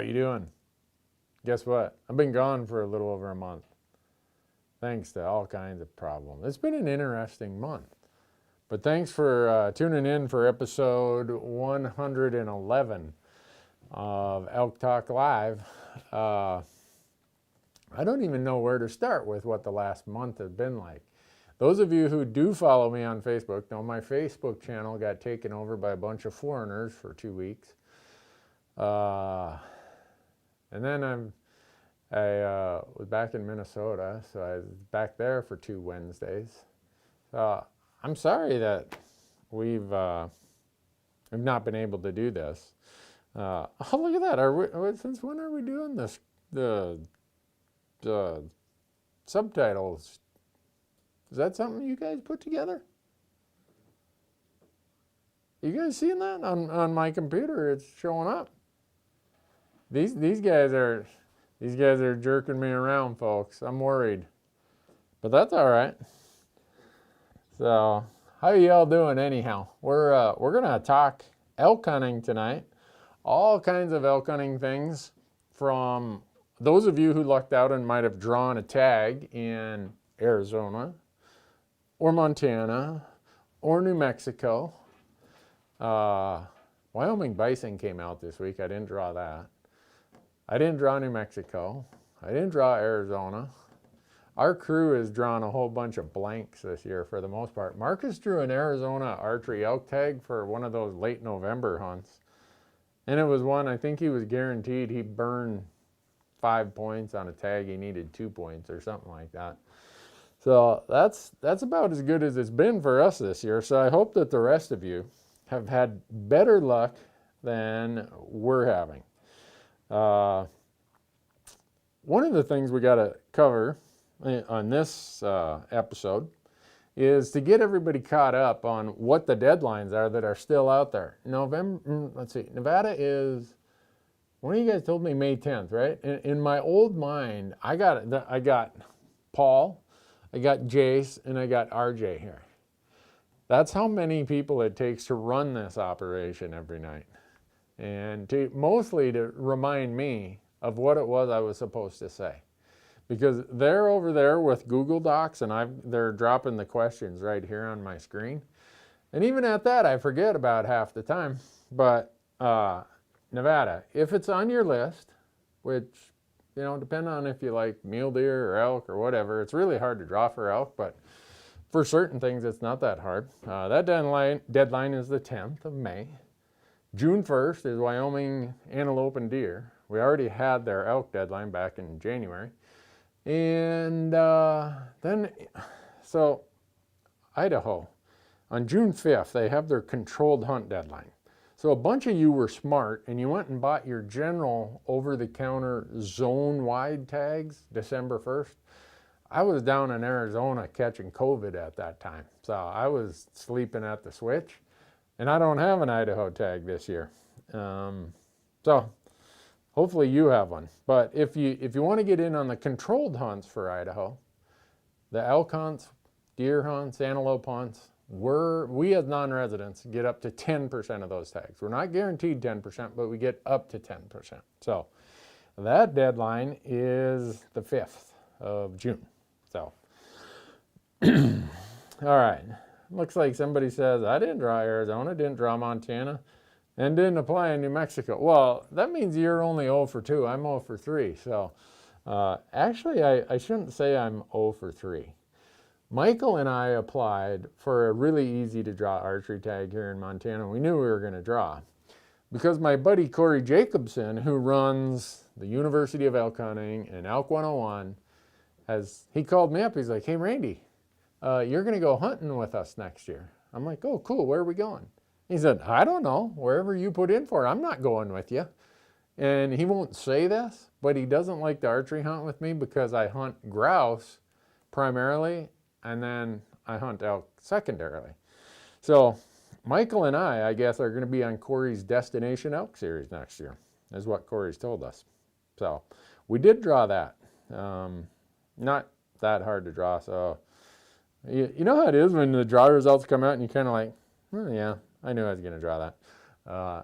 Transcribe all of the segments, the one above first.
you doing? Guess what? I've been gone for a little over a month, thanks to all kinds of problems. It's been an interesting month. But thanks for tuning in for episode 111 of Elk Talk Live. I don't even know where to start with what the last month has been like. Those of you who do follow me on Facebook know my Facebook channel got taken over by a bunch of foreigners for 2 weeks. And then I was back in Minnesota, so I was back there for 2 Wednesdays. I'm sorry that we've not been able to do this. Oh, look at that! Since when are we doing this? The subtitles. Is that something you guys put together? You guys seeing that on my computer? It's showing up. These guys are jerking me around, folks. I'm worried, but that's all right. So, how are y'all doing anyhow? We're gonna talk elk hunting tonight. All kinds of elk hunting things, from those of you who lucked out and might have drawn a tag in Arizona or Montana or New Mexico. Wyoming Bison came out this week. I didn't draw that. I didn't draw New Mexico. I didn't draw Arizona. Our crew has drawn a whole bunch of blanks this year for the most part. Marcus drew an Arizona archery elk tag for one of those late November hunts. And it was one, I think he was guaranteed he burned 5 points on a tag. He needed 2 points or something like that. So that's about as good as it's been for us this year. So I hope that the rest of you have had better luck than we're having. One of the things we got to cover on this episode is to get everybody caught up on what the deadlines are that are still out there. Nevada is, one of you guys told me May 10th, right? In my old mind, I got Paul, I got Jace, and I got RJ here. That's how many people it takes to run this operation every night. And mostly to remind me of what it was I was supposed to say. Because they're over there with Google Docs, and they're dropping the questions right here on my screen. And even at that, I forget about half the time. But Nevada, if it's on your list, which, depending on if you like mule deer or elk or whatever, it's really hard to draw for elk, but for certain things, it's not that hard. That deadline is the 10th of May. June 1st is Wyoming antelope and deer. We already had their elk deadline back in January. And so Idaho, on June 5th, they have their controlled hunt deadline. So a bunch of you were smart and you went and bought your general over-the-counter zone-wide tags December 1st. I was down in Arizona catching COVID at that time. So I was sleeping at the switch, and I don't have an Idaho tag this year. So hopefully you have one. But if you want to get in on the controlled hunts for Idaho, the elk hunts, deer hunts, antelope hunts, we as non-residents get up to 10% of those tags. We're not guaranteed 10%, but we get up to 10%. So that deadline is the 5th of June. So, all right. Looks like somebody says, I didn't draw Arizona, didn't draw Montana, and didn't apply in New Mexico. Well, that means you're only 0 for 2. I'm 0 for 3. So actually, I shouldn't say I'm 0 for 3. Michael and I applied for a really easy to draw archery tag here in Montana. We knew we were going to draw because my buddy Corey Jacobson, who runs the University of Elk Hunting and Elk 101, he called me up. He's like, hey, Randy, you're going to go hunting with us next year. I'm like, oh, cool. Where are we going? He said, I don't know. Wherever you put in for, I'm not going with you. And he won't say this, but he doesn't like to archery hunt with me because I hunt grouse primarily, and then I hunt elk secondarily. So Michael and I guess, are going to be on Corey's Destination Elk Series next year, is what Corey's told us. So we did draw that. Not that hard to draw. So you know how it is when the draw results come out and you kind of like, oh, yeah, I knew I was going to draw that.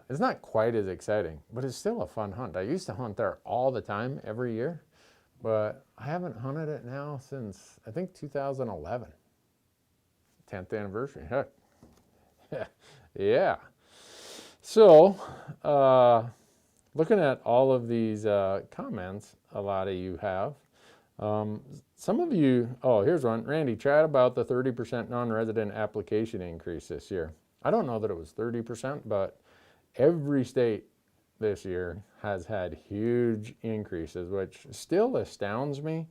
It's not quite as exciting, but it's still a fun hunt. I used to hunt there all the time, every year, but I haven't hunted it now since, I think, 2011. 10th anniversary, heck. Yeah. So, looking at all of these comments a lot of you have, some of you, oh, here's one. Randy, chat about the 30% non-resident application increase this year. I don't know that it was 30%, but every state this year has had huge increases, which still astounds me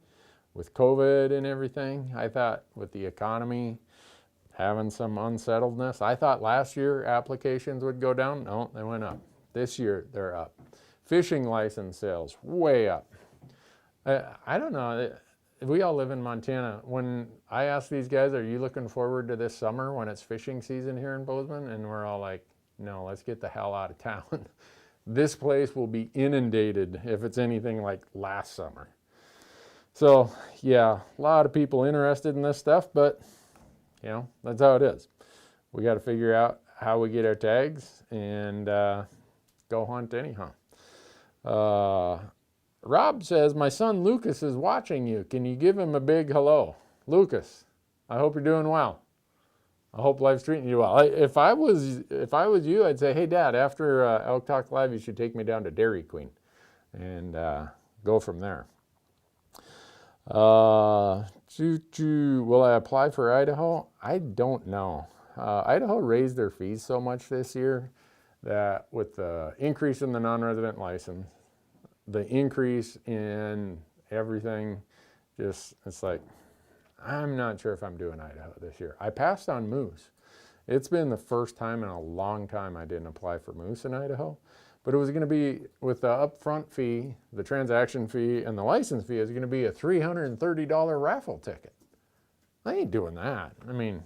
with COVID and everything. I thought with the economy having some unsettledness, I thought last year applications would go down. No, they went up. This year they're up. Fishing license sales, way up. I don't know. We all live in Montana. When I ask these guys, are you looking forward to this summer when it's fishing season here in Bozeman? And we're all like, no, let's get the hell out of town. This place will be inundated if it's anything like last summer. So yeah, a lot of people interested in this stuff, but you know, that's how it is. We got to figure out how we get our tags and go hunt anyhow. Rob says, my son Lucas is watching you. Can you give him a big hello? Lucas, I hope you're doing well. I hope life's treating you well. If I was you, I'd say, hey, Dad, after Elk Talk Live, you should take me down to Dairy Queen and go from there. Will I apply for Idaho? I don't know. Idaho raised their fees so much this year that with the increase in the non-resident license, the increase in everything, just, it's like, I'm not sure if I'm doing Idaho this year. I passed on moose. It's been the first time in a long time I didn't apply for moose in Idaho, but it was going to be with the upfront fee, the transaction fee, and the license fee is going to be a $330 raffle ticket. I ain't doing that. I mean,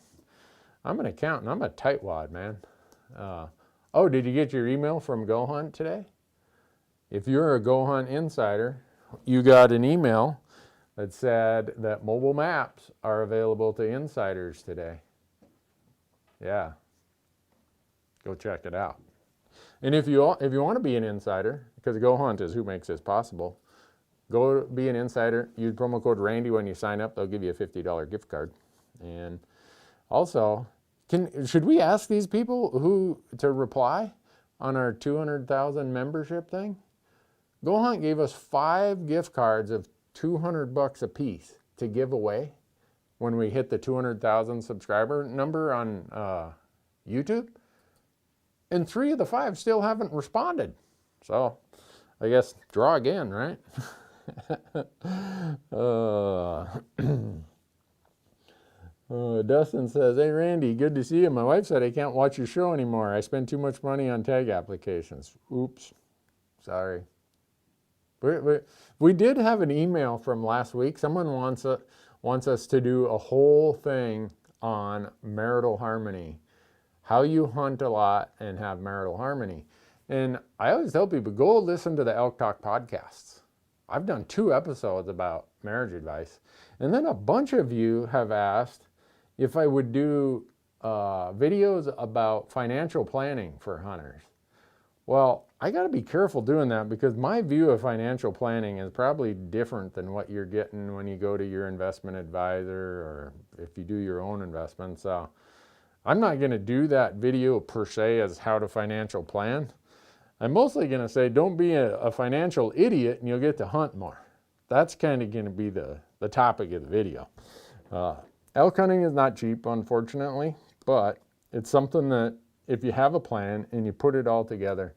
I'm an accountant. I'm a tightwad, man. Oh, did you get your email from Go Hunt today? If you're a Go Hunt insider, you got an email that said that mobile maps are available to insiders today. Yeah, go check it out. And if you want to be an insider, because Go Hunt is who makes this possible, go be an insider. Use promo code Randy when you sign up. They'll give you a $50 gift card. And also, should we ask these people who to reply on our 200,000 membership thing? Go Hunt gave us 5 gift cards of $200 a piece to give away when we hit the 200,000 subscriber number on YouTube. And 3 of the 5 still haven't responded. So I guess draw again, right? Dustin says, hey, Randy, good to see you. My wife said I can't watch your show anymore. I spend too much money on tag applications. Oops. Sorry. We did have an email from last week. Someone wants us to do a whole thing on marital harmony, how you hunt a lot and have marital harmony. And I always tell people, go listen to the Elk Talk podcasts. I've done 2 episodes about marriage advice. And then a bunch of you have asked if I would do videos about financial planning for hunters. Well, I got to be careful doing that because my view of financial planning is probably different than what you're getting when you go to your investment advisor or if you do your own investments. I'm not going to do that video per se as how to financial plan. I'm mostly going to say don't be a financial idiot and you'll get to hunt more. That's kind of going to be the topic of the video. Elk hunting is not cheap, unfortunately, but it's something that if you have a plan and you put it all together,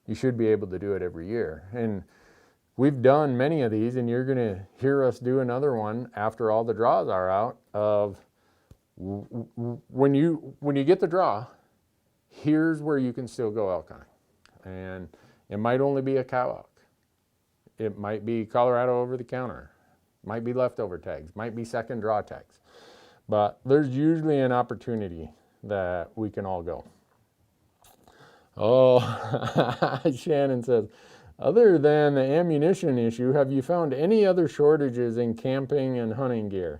you should be able to do it every year. And we've done many of these, and you're going to hear us do another one after all the draws are out of when you get the draw, here's where you can still go elk hunting. And it might only be a cow elk. It might be Colorado over the counter. Might be leftover tags. Might be second draw tags. But there's usually an opportunity that we can all go. Oh, Shannon says, other than the ammunition issue, have you found any other shortages in camping and hunting gear?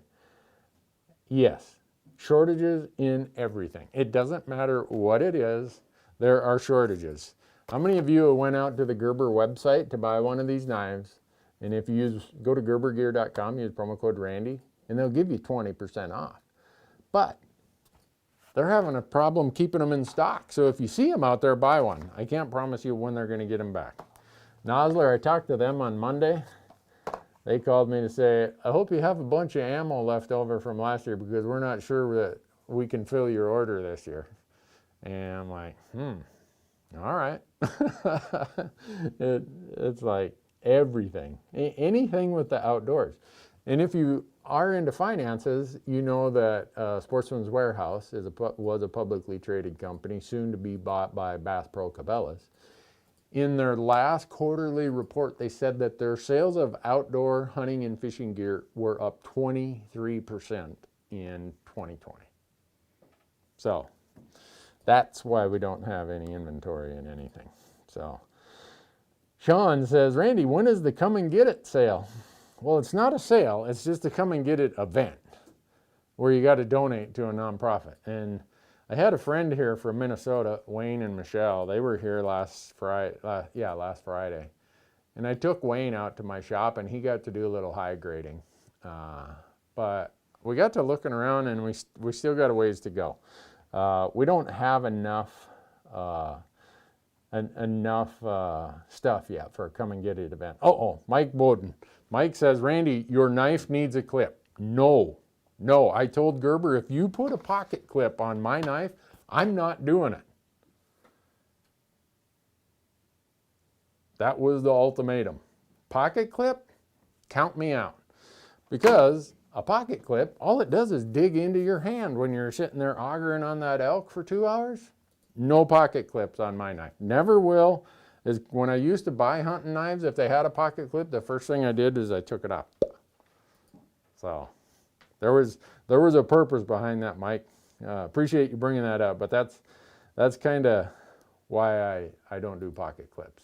Yes, shortages in everything. It doesn't matter what it is. there are shortages. How many of you went out to the Gerber website to buy one of these knives? And if you go to gerbergear.com, use promo code Randy, and they'll give you 20% off. But they're having a problem keeping them in stock. So if you see them out there, buy one. I can't promise you when they're going to get them back. Nosler, I talked to them on Monday. They called me to say, I hope you have a bunch of ammo left over from last year because we're not sure that we can fill your order this year. And I'm like, all right. It's like everything, anything with the outdoors. And if you are into finances, you know that Sportsman's Warehouse was a publicly traded company, soon to be bought by Bass Pro Cabela's. In their last quarterly report, they said that their sales of outdoor hunting and fishing gear were up 23% in 2020. So that's why we don't have any inventory in anything. So Sean says, Randy, when is the come and get it sale? Well, it's not a sale. It's just a come and get it event where you got to donate to a nonprofit. And I had a friend here from Minnesota, Wayne and Michelle. They were here last Friday. And I took Wayne out to my shop, and he got to do a little high grading. But we got to looking around, and we still got a ways to go. We don't have enough stuff yet for a come and get it event. Mike Bowden. Mike says, Randy, your knife needs a clip. No, I told Gerber, if you put a pocket clip on my knife, I'm not doing it. That was the ultimatum. Pocket clip, count me out. Because a pocket clip, all it does is dig into your hand when you're sitting there augering on that elk for 2 hours. No pocket clips on my knife. Never will. When I used to buy hunting knives, if they had a pocket clip, the first thing I did is I took it off. So there was a purpose behind that, Mike. Appreciate you bringing that up, but that's kind of why I don't do pocket clips.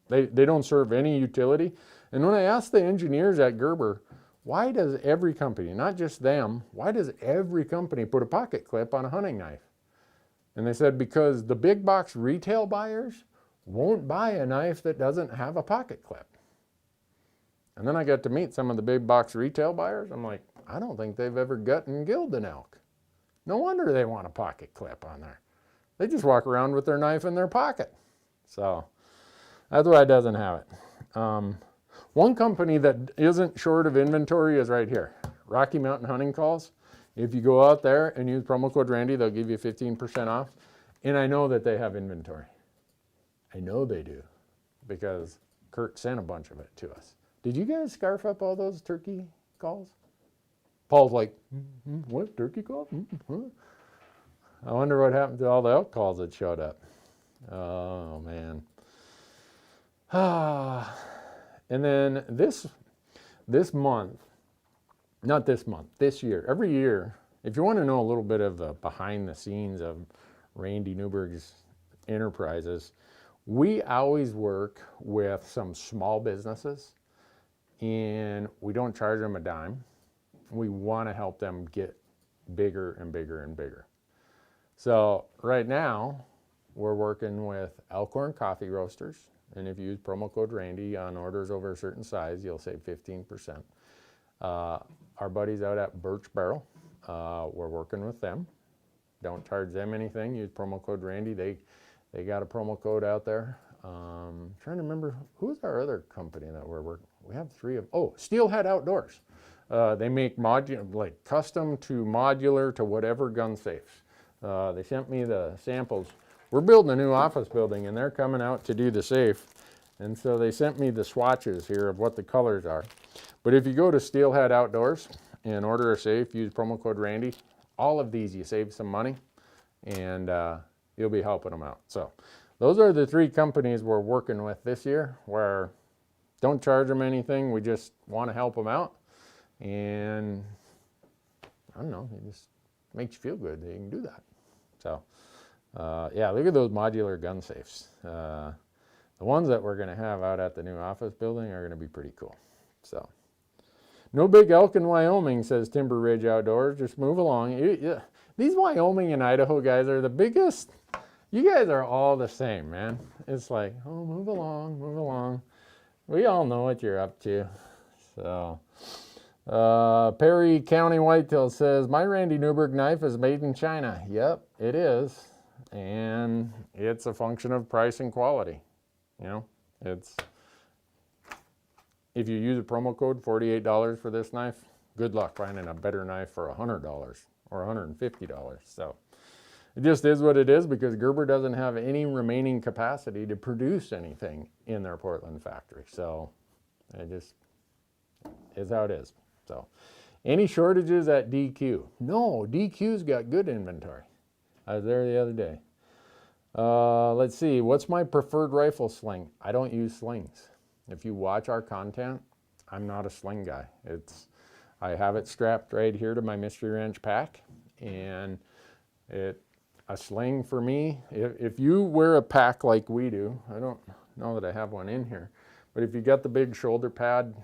They don't serve any utility. And when I asked the engineers at Gerber, why does every company, not just them, why does every company put a pocket clip on a hunting knife? And they said because the big box retail buyers won't buy a knife that doesn't have a pocket clip. And then I got to meet some of the big box retail buyers. I'm like, I don't think they've ever gut and gilled an elk. No wonder they want a pocket clip on there. They just walk around with their knife in their pocket. So that's why it doesn't have it. One company that isn't short of inventory is right here, Rocky Mountain Hunting Calls. If you go out there and use promo code Randy, they'll give you 15% off. And I know that they have inventory. I know they do because Kurt sent a bunch of it to us. Did you guys scarf up all those turkey calls? Paul's like, what, turkey calls? I wonder what happened to all the elk calls that showed up. Oh, man. And then this year, every year, if you want to know a little bit of the behind the scenes of Randy Newberg's enterprises, we always work with some small businesses and we don't charge them a dime. We want to help them get bigger and bigger and bigger. So right now, we're working with Elkhorn Coffee Roasters. And if you use promo code Randy on orders over a certain size, you'll save 15%. Our buddies out at Birch Barrel, we're working with them. Don't charge them anything. Use promo code Randy. They got a promo code out there. Trying to remember, who's our other company that we're working? We have three of, Steelhead Outdoors. They make like custom to modular to whatever gun safes. They sent me the samples. We're building a new office building and they're coming out to do the safe. And so they sent me the swatches here of what the colors are. But if you go to Steelhead Outdoors and order a safe, use promo code Randy. All of these, you save some money and you'll be helping them out. So those are the three companies we're working with this year where don't charge them anything. We just want to help them out. And I don't know, it just makes you feel good that you can do that. So yeah, look at those modular gun safes. The ones that we're going to have out at the new office building are going to be pretty cool. So No big elk in Wyoming, says Timber Ridge Outdoors. Just move along. These Wyoming and Idaho guys are the biggest. You guys are all the same, man. It's like, oh, move along, move along. We all know what you're up to. So, Perry County Whitetail says, my Randy Newberg knife is made in China. Yep, it is. And it's a function of price and quality. You know, it's, if you use a promo code, $48 for this knife, good luck finding a better knife for $100 or $150. So it just is what it is, because Gerber doesn't have any remaining capacity to produce anything in their Portland factory. So it just is how it is. So any shortages at DQ? No, DQ's got good inventory. I was there the other day. Let's see, what's my preferred rifle sling? I don't use slings. If you watch our content, I'm not a sling guy. I have it strapped right here to my Mystery Ranch pack, and a sling for me, if you wear a pack like we do, I don't know that I have one in here, but if you got the big shoulder pad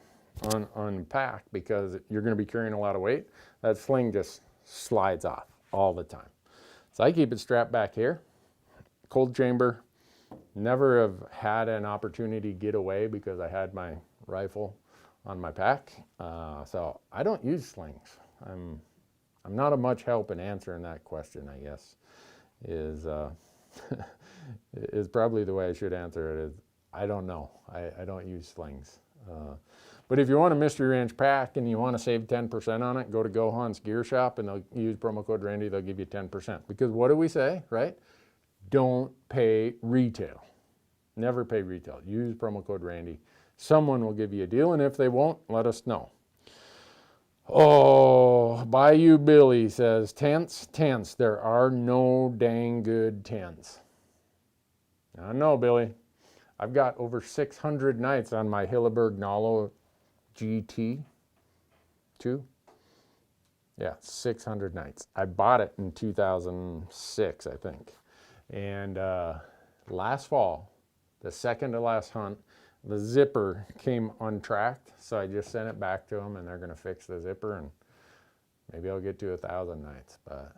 on pack, because you're going to be carrying a lot of weight, that sling just slides off all the time. So I keep it strapped back here, cold chamber. Never have had an opportunity to get away because I had my rifle on my pack. So I don't use slings. I'm not of much help in answering that question, I guess, is probably the way I should answer it. Is I don't know. I don't use slings. But if you want a Mystery Ranch pack and you want to save 10% on it, go to Go Hunt's Gear Shop and they'll use promo code Randy. They'll give you 10%. Because what do we say, right? Don't pay retail. Never pay retail. Use promo code Randy. Someone will give you a deal, and if they won't, let us know. Oh, Bayou Billy says, tents. There are no dang good tents. I know, Billy. I've got over 600 nights on my Hilleberg Nalo GT2. Yeah, 600 nights. I bought it in 2006, I think. And last fall, the second to last hunt, the zipper came untracked, so I just sent it back to them, and they're going to fix the zipper, and maybe I'll get to 1,000 nights. But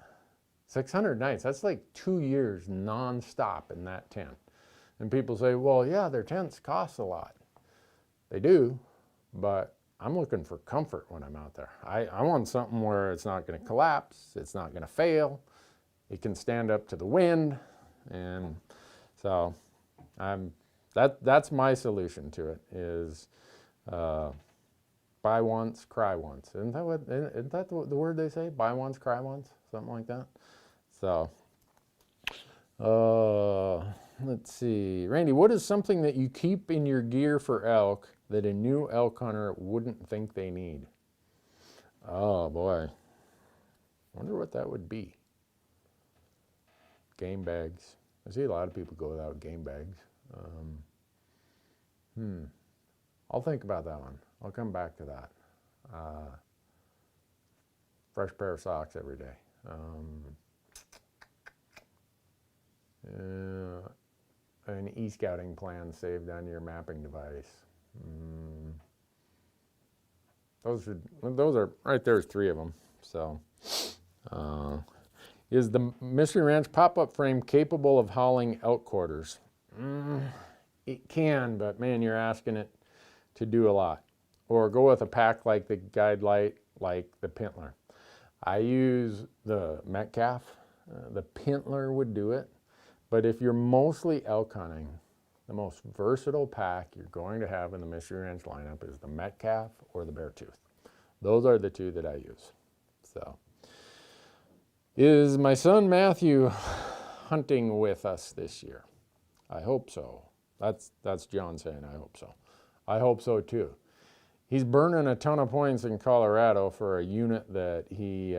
600 nights, that's like 2 years nonstop in that tent. And people say, well, yeah, their tents cost a lot. They do, but I'm looking for comfort when I'm out there. I want something where it's not going to collapse, it's not going to fail, it can stand up to the wind, and so that's my solution to it, is buy once, cry once. Isn't that the word they say? Buy once, cry once, something like that. So, let's see. Randy, what is something that you keep in your gear for elk that a new elk hunter wouldn't think they need? Oh boy, wonder what that would be. Game bags. I see a lot of people go without game bags. I'll think about that one. I'll come back to that. Fresh pair of socks every day. An e-scouting plan saved on your mapping device. Those are right. There's 3 of them. So, is the Mystery Ranch pop-up frame capable of hauling elk quarters? It can, but man, you're asking it to do a lot. Or go with a pack like the Guide Light, like the Pintler. I use the Metcalf. The Pintler would do it. But if you're mostly elk hunting, the most versatile pack you're going to have in the Mystery Ranch lineup is the Metcalf or the Beartooth. Those are the 2 that I use. So, is my son Matthew hunting with us this year? I hope so. That's John saying I hope so. I hope so too. He's burning a ton of points in Colorado for a unit that he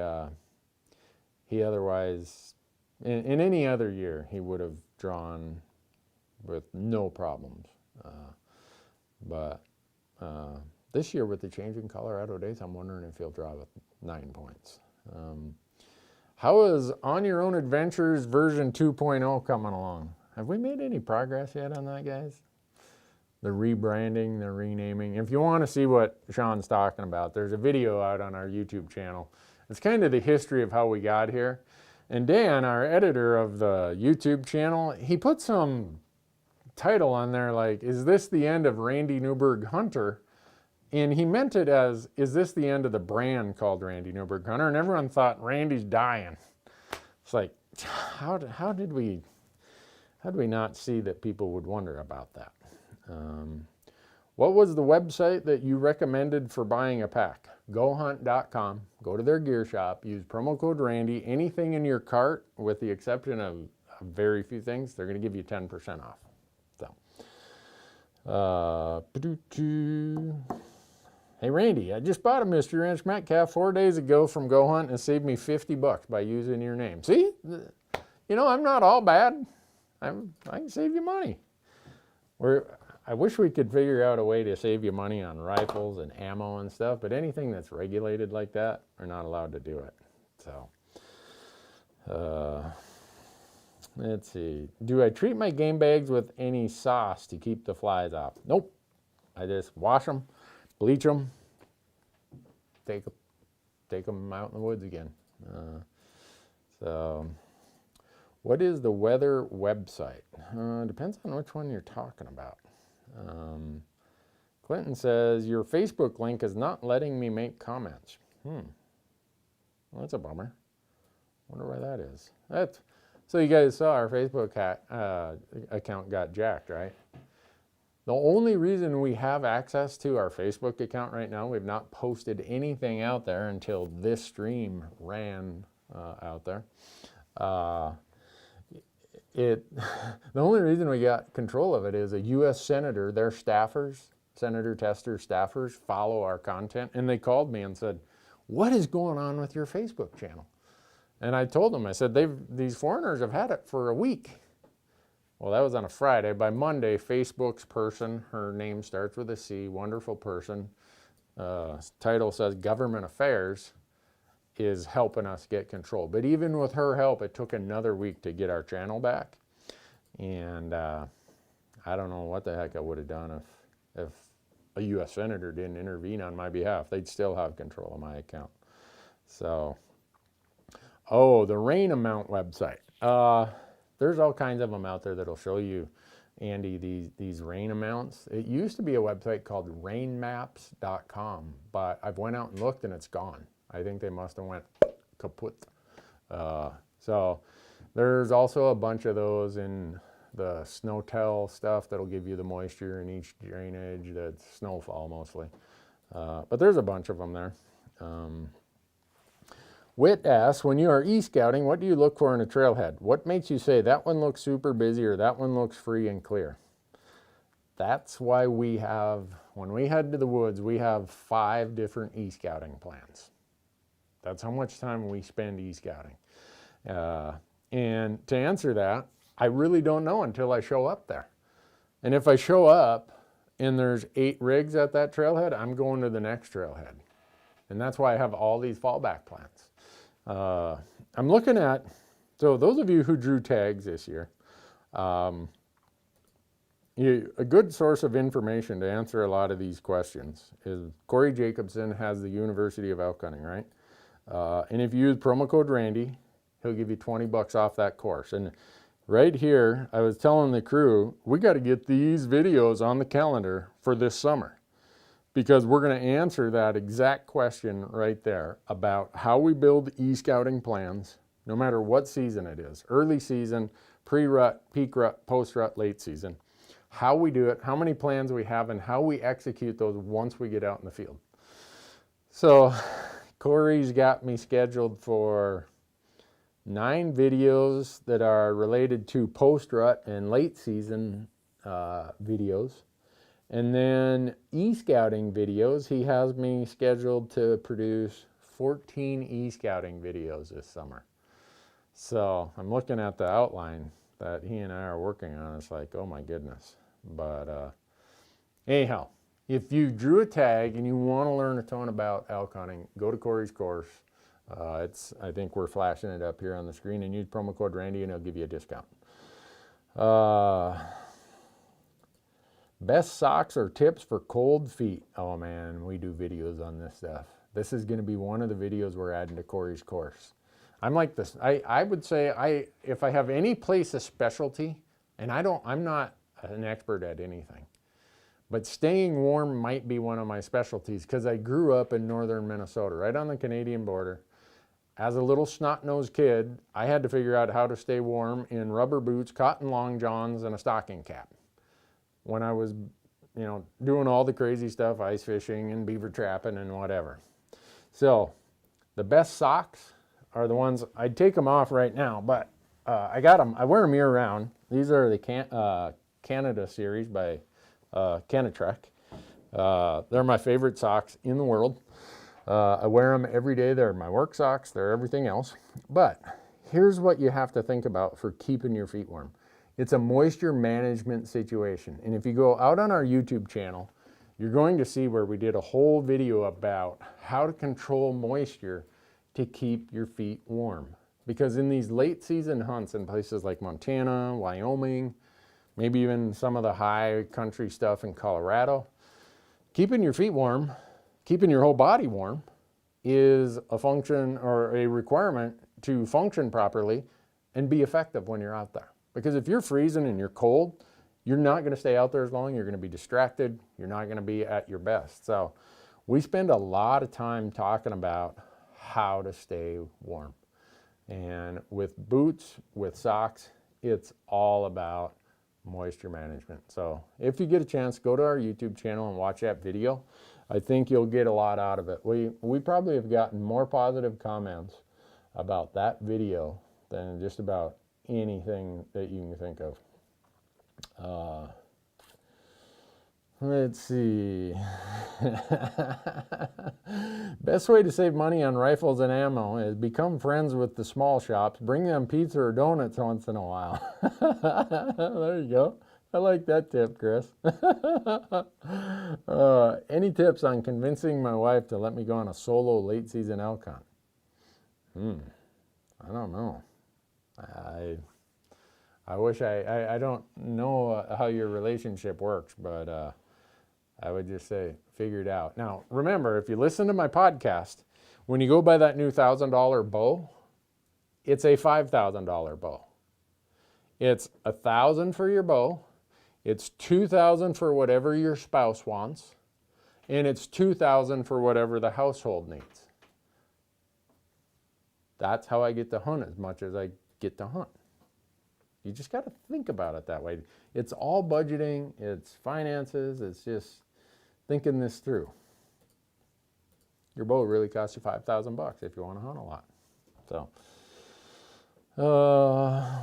otherwise, in any other year, he would have drawn with no problems. But this year, with the change in Colorado dates, I'm wondering if he'll draw with 9 points. How is On Your Own Adventures version 2.0 coming along? Have we made any progress yet on that, guys? the rebranding, the renaming. If you want to see what Sean's talking about, there's a video out on our YouTube channel. It's kind of the history of how we got here. And Dan, our editor of the YouTube channel, he put some title on there like, is this the end of Randy Newberg Hunter? And he meant it as, is this the end of the brand called Randy Newberg Hunter? And everyone thought Randy's dying. It's like, how did we not see that people would wonder about that? What was the website that you recommended for buying a pack? GoHunt.com. Go to their gear shop. Use promo code Randy. Anything in your cart, with the exception of very few things, they're going to give you 10% off. So, hey Randy, I just bought a Mystery Ranch Metcalf 4 days ago from Go Hunt and it saved me $50 by using your name. See, you know, I'm not all bad. I can save you money. I wish we could figure out a way to save you money on rifles and ammo and stuff, but anything that's regulated like that, we're not allowed to do it. So, let's see. Do I treat my game bags with any sauce to keep the flies off? Nope. I just wash them, bleach them, take them out in the woods again. So, what is the weather website? Depends on which one you're talking about. Clinton says, your Facebook link is not letting me make comments. Well, that's a bummer. Wonder why that is. So you guys saw our Facebook account got jacked, right? The only reason we have access to our Facebook account right now, we've not posted anything out there until this stream ran out there. The only reason we got control of it is a U.S. senator, their staffers, Senator Tester's staffers, follow our content, and they called me and said, what is going on with your Facebook channel? And I told them, I said, these foreigners have had it for a week. Well, that was on a Friday. By Monday, Facebook's person, her name starts with a C, wonderful person, title says Government Affairs, is helping us get control. But even with her help, it took another week to get our channel back. And I don't know what the heck I would have done if a U.S. senator didn't intervene on my behalf. They'd still have control of my account. So, the rain amount website. There's all kinds of them out there that'll show you, Andy, these rain amounts. It used to be a website called rainmaps.com, but I've went out and looked and it's gone. I think they must have went kaput. So there's also a bunch of those in the Snowtel stuff that'll give you the moisture in each drainage, that's snowfall mostly. But there's a bunch of them there. Whit asks, when you are e-scouting, what do you look for in a trailhead? What makes you say that one looks super busy or that one looks free and clear? That's why when we head to the woods, we have 5 different e-scouting plans. That's how much time we spend e-scouting. And to answer that, I really don't know until I show up there. And if I show up and there's 8 rigs at that trailhead, I'm going to the next trailhead. And that's why I have all these fallback plans. I'm looking at, so those of you who drew tags this year, a good source of information to answer a lot of these questions is Corey Jacobson has the University of Elk Hunting, right? And if you use promo code Randy, he'll give you $20 off that course. And right here, I was telling the crew, we got to get these videos on the calendar for this summer, because we're going to answer that exact question right there about how we build e-scouting plans, no matter what season it is, early season, pre-rut, peak rut, post-rut, late season, how we do it, how many plans we have, and how we execute those once we get out in the field. So Corey's got me scheduled for 9 videos that are related to post-rut and late season videos. And then e-scouting videos, he has me scheduled to produce 14 e-scouting videos this summer. So I'm looking at the outline that he and I are working on. It's like, oh my goodness. But anyhow, if you drew a tag and you want to learn a ton about elk hunting, go to Corey's course. I think we're flashing it up here on the screen, and use promo code Randy and he'll give you a discount. Best socks or tips for cold feet. Oh man, we do videos on this stuff. This is going to be one of the videos we're adding to Corey's course. I'm like this. I would say if I have any place of specialty, and I'm not an expert at anything, but staying warm might be one of my specialties because I grew up in northern Minnesota, right on the Canadian border. As a little snot-nosed kid, I had to figure out how to stay warm in rubber boots, cotton long johns, and a stocking cap. When I was, doing all the crazy stuff, ice fishing and beaver trapping and whatever. So the best socks are the ones, I'd take them off right now, but I got them, I wear them year round. These are the Canada series by Canatrek. They're my favorite socks in the world. I wear them every day. They're my work socks, they're everything else. But here's what you have to think about for keeping your feet warm. It's a moisture management situation. And if you go out on our YouTube channel, you're going to see where we did a whole video about how to control moisture to keep your feet warm. Because in these late season hunts in places like Montana, Wyoming, maybe even some of the high country stuff in Colorado, keeping your feet warm, keeping your whole body warm is a function or a requirement to function properly and be effective when you're out there. Because if you're freezing and you're cold, you're not going to stay out there as long. You're going to be distracted. You're not going to be at your best. So we spend a lot of time talking about how to stay warm. And with boots, with socks, it's all about moisture management. So if you get a chance, go to our YouTube channel and watch that video. I think you'll get a lot out of it. We probably have gotten more positive comments about that video than just about anything that you can think of. Let's see. Best way to save money on rifles and ammo is become friends with the small shops. Bring them pizza or donuts once in a while. There you go. I like that tip, Chris. Any tips on convincing my wife to let me go on a solo late season elk hunt? I don't know. I wish I don't know how your relationship works, but I would just say figure it out. Now, remember, if you listen to my podcast, when you go buy that new $1,000 bow, it's a $5,000 bow. It's $1,000 for your bow, it's $2,000 for whatever your spouse wants, and it's $2,000 for whatever the household needs. That's how I get to hunt as much as I get to hunt. You just got to think about it that way. It's all budgeting, it's finances, it's just thinking this through. Your bow really costs you $5,000 if you want to hunt a lot. So,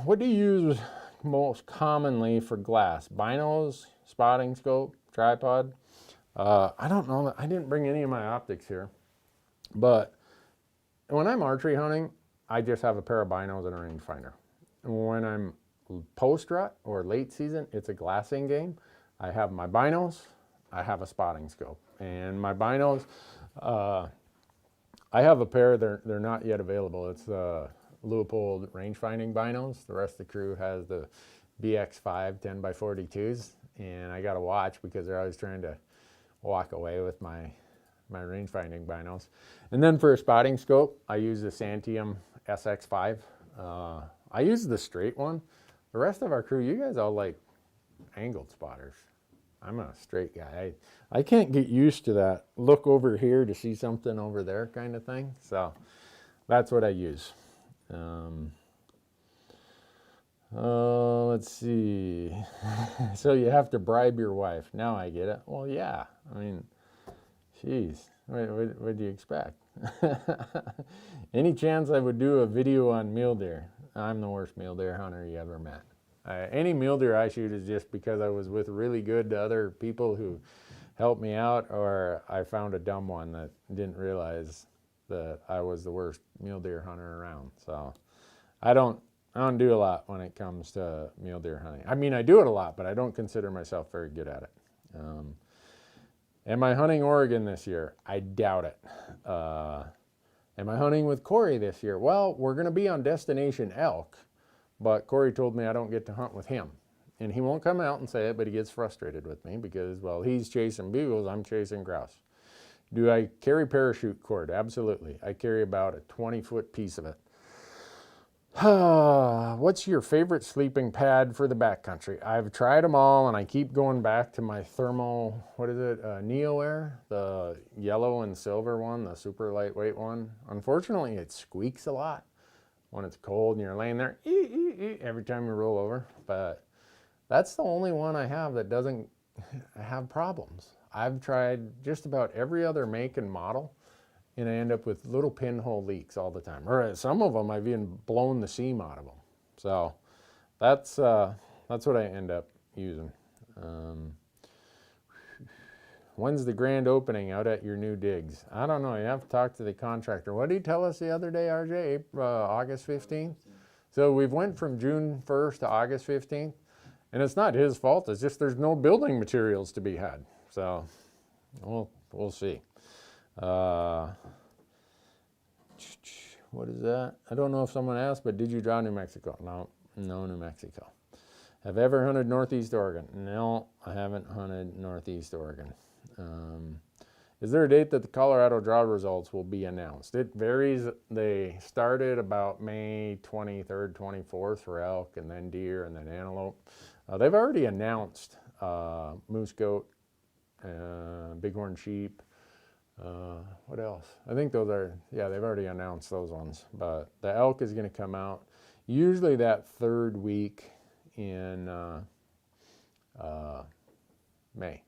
what do you use most commonly for glass? Binos, spotting scope, tripod? I don't know. I didn't bring any of my optics here. But when I'm archery hunting, I just have a pair of binos and a rangefinder. When I'm post-rut or late season, it's a glassing game. I have my binos, I have a spotting scope. And my binos, I have a pair, they're not yet available. It's the Leupold range-finding binos. The rest of the crew has the BX5 10x42s, and I got to watch because they're always trying to walk away with my range-finding binos. And then for a spotting scope, I use the Santium SX5. I use the straight one. The rest of our crew, you guys all like angled spotters. I'm a straight guy. I can't get used to that look over here to see something over there kind of thing. So that's what I use. Let's see. So you have to bribe your wife. Now I get it. Well, yeah. I mean, geez, what do you expect? Any chance I would do a video on mule deer? I'm the worst mule deer hunter you ever met. Any mule deer I shoot is just because I was with really good other people who helped me out, or I found a dumb one that didn't realize that I was the worst mule deer hunter around. So I don't do a lot when it comes to mule deer hunting. I mean, I do it a lot, but I don't consider myself very good at it. Am I hunting Oregon this year? I doubt it. Am I hunting with Corey this year? Well, we're going to be on Destination Elk, but Corey told me I don't get to hunt with him. And he won't come out and say it, but he gets frustrated with me because, well, he's chasing beagles, I'm chasing grouse. Do I carry parachute cord? Absolutely. I carry about a 20-foot piece of it. What's your favorite sleeping pad for the backcountry? I've tried them all, and I keep going back to my thermal, what is it, Neo Air, the yellow and silver one, the super lightweight one. Unfortunately, it squeaks a lot when it's cold and you're laying there every time you roll over. But that's the only one I have that doesn't have problems. I've tried just about every other make and model, and I end up with little pinhole leaks all the time. Or some of them, I've even blown the seam out of them. So that's what I end up using. When's the grand opening out at your new digs? I don't know. You have to talk to the contractor. What did he tell us the other day, RJ? August 15th? So we've went from June 1st to August 15th. And it's not his fault. It's just there's no building materials to be had. So we'll see. What is that? I don't know if someone asked, but did you draw New Mexico? No New Mexico. Have ever hunted Northeast Oregon? No, I haven't hunted Northeast Oregon. Is there a date that the Colorado drought results will be announced? It varies. They started about May 23rd, 24th for elk, and then deer, and then antelope. They've already announced moose, goat, bighorn sheep. What else? I think those are, yeah, they've already announced those ones. But the elk is going to come out usually that third week in May.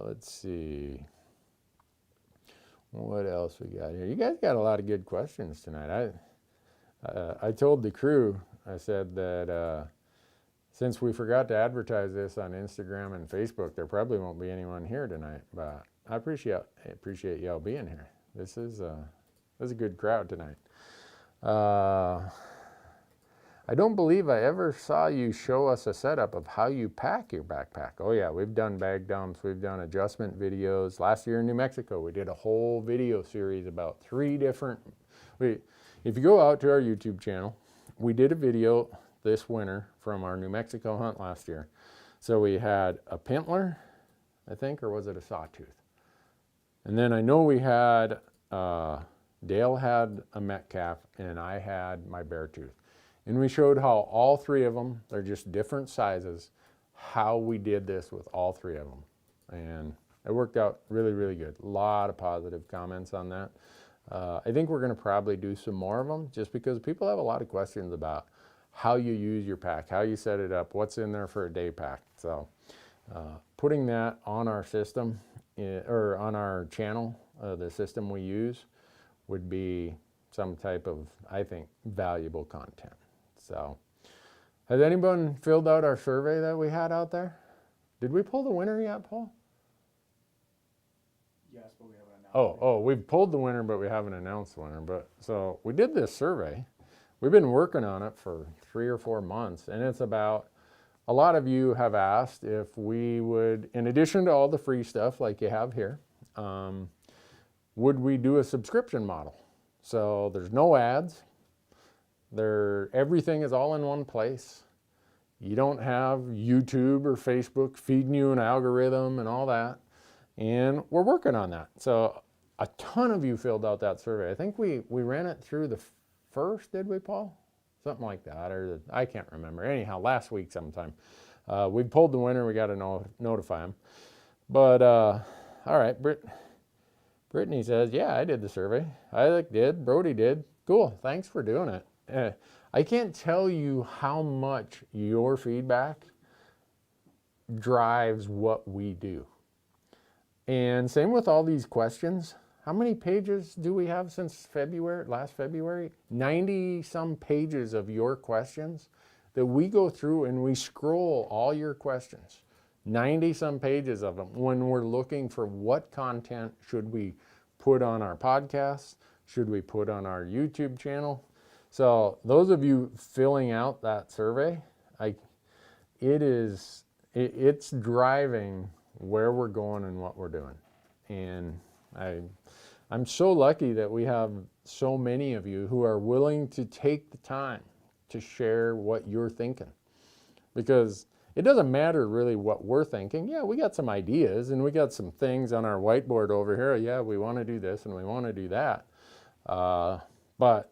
Let's see. What else we got here? You guys got a lot of good questions tonight. I told the crew, I said that since we forgot to advertise this on Instagram and Facebook, there probably won't be anyone here tonight. But I appreciate y'all being here. This is a good crowd tonight. I don't believe I ever saw you show us a setup of how you pack your backpack. Oh yeah, we've done bag dumps, we've done adjustment videos. Last year in New Mexico, we did a whole video series about 3 different, if you go out to our YouTube channel, we did a video this winter from our New Mexico hunt last year. So we had a Pintler, I think, or was it a Sawtooth? And then I know we had, Dale had a Metcalf and I had my Beartooth. And we showed how all 3 of them, they're just different sizes, how we did this with all 3 of them. And it worked out really, really good. A lot of positive comments on that. I think we're going to probably do some more of them just because people have a lot of questions about how you use your pack, how you set it up, what's in there for a day pack. So putting that on our system, or on our channel, the system we use, would be some type of, I think, valuable content. So, has anyone filled out our survey that we had out there? Did we pull the winner yet, Paul? Yes, but we haven't announced it. We've pulled the winner, but we haven't announced the winner. But so we did this survey. We've been working on it for 3 or 4 months, and it's about, a lot of you have asked if we would, in addition to all the free stuff like you have here, would we do a subscription model? So there's no ads. Everything is all in one place. You don't have YouTube or Facebook feeding you an algorithm and all that. And we're working on that. So a ton of you filled out that survey. I think we ran it through the first, did we, Paul? Something like that, or I can't remember. Anyhow, last week sometime. We pulled the winner. We got to notify him. But all right, Brittany says, yeah, I did the survey. Isaac did. Brody did. Cool. Thanks for doing it. I can't tell you how much your feedback drives what we do. And same with all these questions. How many pages do we have since last February? 90 some pages of your questions that we go through and we scroll all your questions. 90 some pages of them when we're looking for what content should we put on our podcasts, should we put on our YouTube channel. So those of you filling out that survey, it's driving where we're going and what we're doing. And I'm so lucky that we have so many of you who are willing to take the time to share what you're thinking. because it doesn't matter really what we're thinking. Yeah, we got some ideas and we got some things on our whiteboard over here. Yeah, we want to do this and we want to do that. But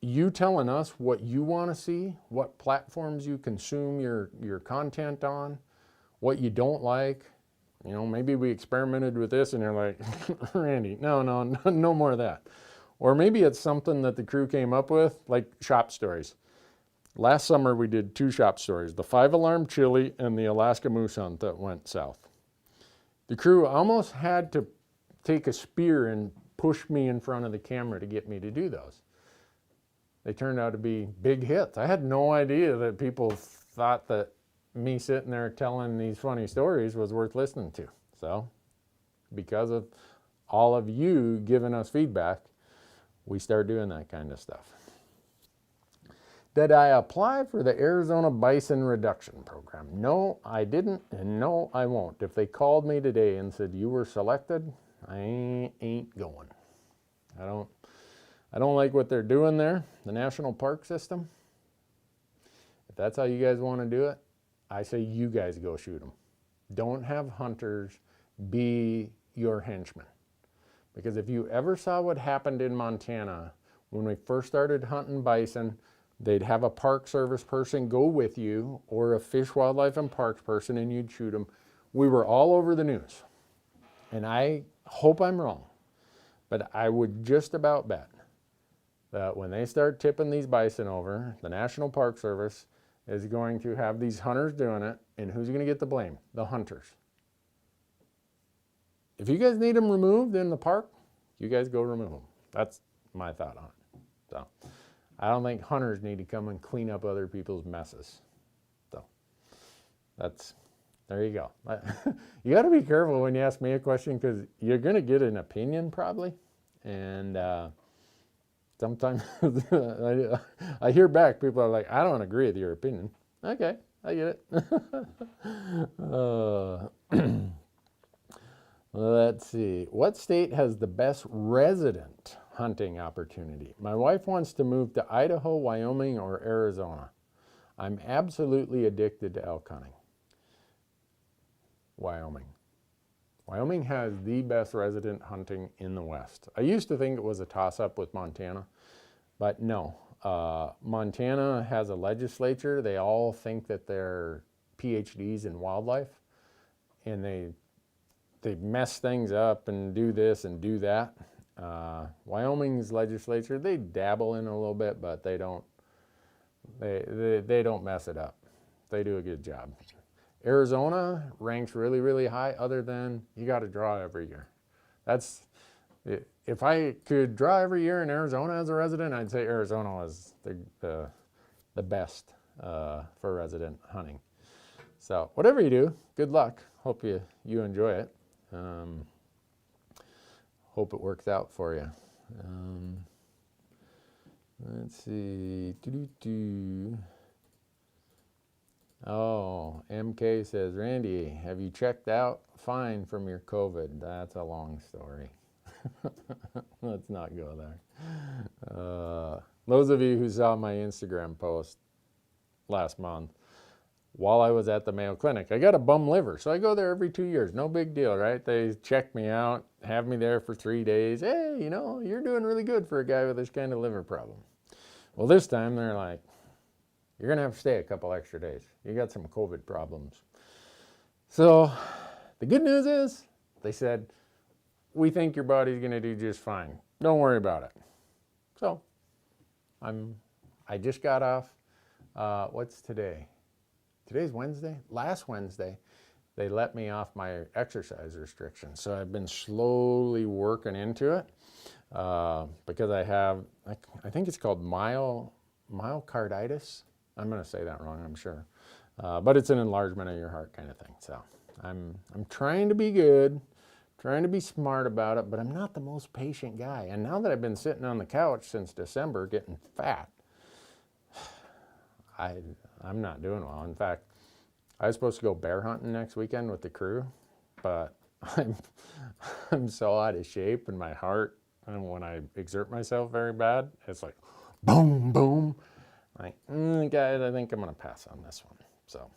you telling us what you want to see, what platforms you consume your content on, what you don't like. You know, maybe we experimented with this and you're like, Randy, no more of that. Or maybe it's something that the crew came up with, like shop stories. Last summer we did 2 shop stories, the 5-alarm chili and the Alaska moose hunt that went south. The crew almost had to take a spear and push me in front of the camera to get me to do those. They turned out to be big hits. I had no idea that people thought that me sitting there telling these funny stories was worth listening to. So, because of all of you giving us feedback, we start doing that kind of stuff. Did I apply for the Arizona Bison Reduction Program? No, I didn't, and no, I won't. If they called me today and said you were selected, I ain't going. I don't like what they're doing there, the national park system. If that's how you guys want to do it, I say you guys go shoot them. Don't have hunters be your henchmen. Because if you ever saw what happened in Montana when we first started hunting bison, they'd have a Park Service person go with you or a Fish, Wildlife, and Parks person and you'd shoot them. We were all over the news. And I hope I'm wrong, but I would just about bet that when they start tipping these bison over, the National Park Service is going to have these hunters doing it, and who's going to get the blame? The hunters. If you guys need them removed in the park, you guys go remove them. That's my thought on it. So I don't think hunters need to come and clean up other people's messes. So there you go. You got to be careful when you ask me a question because you're going to get an opinion probably. And sometimes I hear back, people are like, I don't agree with your opinion. Okay, I get it. Let's see. What state has the best resident hunting opportunity? My wife wants to move to Idaho, Wyoming, or Arizona. I'm absolutely addicted to elk hunting. Wyoming. Wyoming has the best resident hunting in the West. I used to think it was a toss-up with Montana, but no. Montana has a legislature. They all think that they're PhDs in wildlife, and they mess things up and do this and do that. Wyoming's legislature, they dabble in a little bit, but they don't mess it up. They do a good job. Arizona ranks really, really high, other than you got to draw every year. If I could draw every year in Arizona as a resident, I'd say Arizona is the best for resident hunting. So whatever you do, good luck. Hope you enjoy it. Hope it works out for you. Let's see. Oh, MK says, Randy, have you checked out? Fine from your COVID. That's a long story. Let's not go there. Those of you who saw my Instagram post last month, while I was at the Mayo Clinic, I got a bum liver, so I go there every 2 years. No big deal, right? They check me out, have me there for 3 days. Hey, you're doing really good for a guy with this kind of liver problem. Well, this time they're like, you're going to have to stay a couple extra days. You got some COVID problems. So the good news is they said, we think your body's going to do just fine. Don't worry about it. So I just got off, what's today? Today's Wednesday? Last Wednesday, they let me off my exercise restrictions. So I've been slowly working into it because I have, I think it's called myocarditis. I'm going to say that wrong, I'm sure. But it's an enlargement of your heart kind of thing. So I'm trying to be good, trying to be smart about it, but I'm not the most patient guy. And now that I've been sitting on the couch since December getting fat, I'm not doing well. In fact, I was supposed to go bear hunting next weekend with the crew, but I'm so out of shape in my heart, and when I exert myself very bad, it's like boom, boom. Like, guys, I think I'm going to pass on this one. So,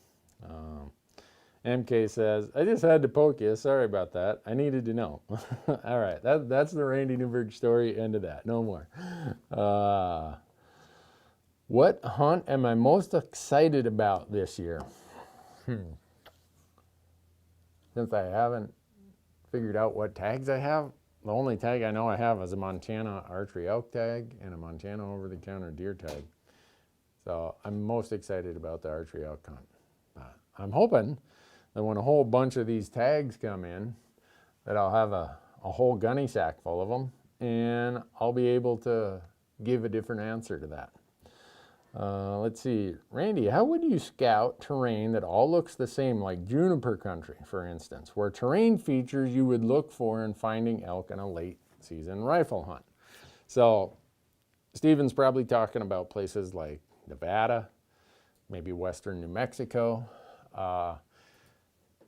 MK says, I just had to poke you. Sorry about that. I needed to know. All right, that's the Randy Newberg story. End of that. No more. What hunt am I most excited about this year? Since I haven't figured out what tags I have, the only tag I know I have is a Montana archery elk tag and a Montana over-the-counter deer tag. So I'm most excited about the archery elk hunt. I'm hoping that when a whole bunch of these tags come in, that I'll have a whole gunny sack full of them, and I'll be able to give a different answer to that. Let's see, Randy, how would you scout terrain that all looks the same, like Juniper Country, for instance, where terrain features you would look for in finding elk in a late season rifle hunt? So Stephen's probably talking about places like Nevada, maybe western New Mexico.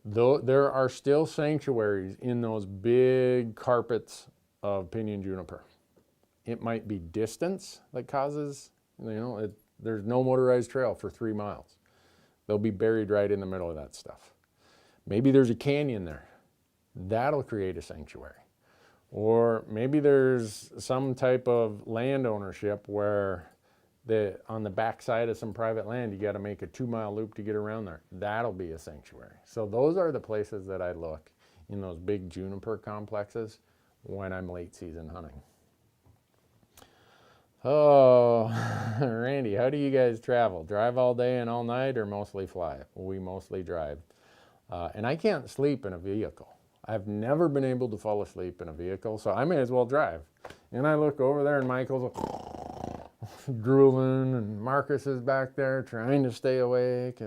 Though there are still sanctuaries in those big carpets of pinyon juniper. It might be distance that causes, there's no motorized trail for 3 miles. They'll be buried right in the middle of that stuff. Maybe there's a canyon there. That'll create a sanctuary. Or maybe there's some type of land ownership where on the backside of some private land, you got to make a 2-mile loop to get around there. That'll be a sanctuary. So those are the places that I look in those big juniper complexes when I'm late season hunting. Oh, Randy, how do you guys travel? Drive all day and all night or mostly fly? We mostly drive. And I can't sleep in a vehicle. I've never been able to fall asleep in a vehicle, so I may as well drive. And I look over there and Michael's drooling and Marcus is back there trying to stay awake.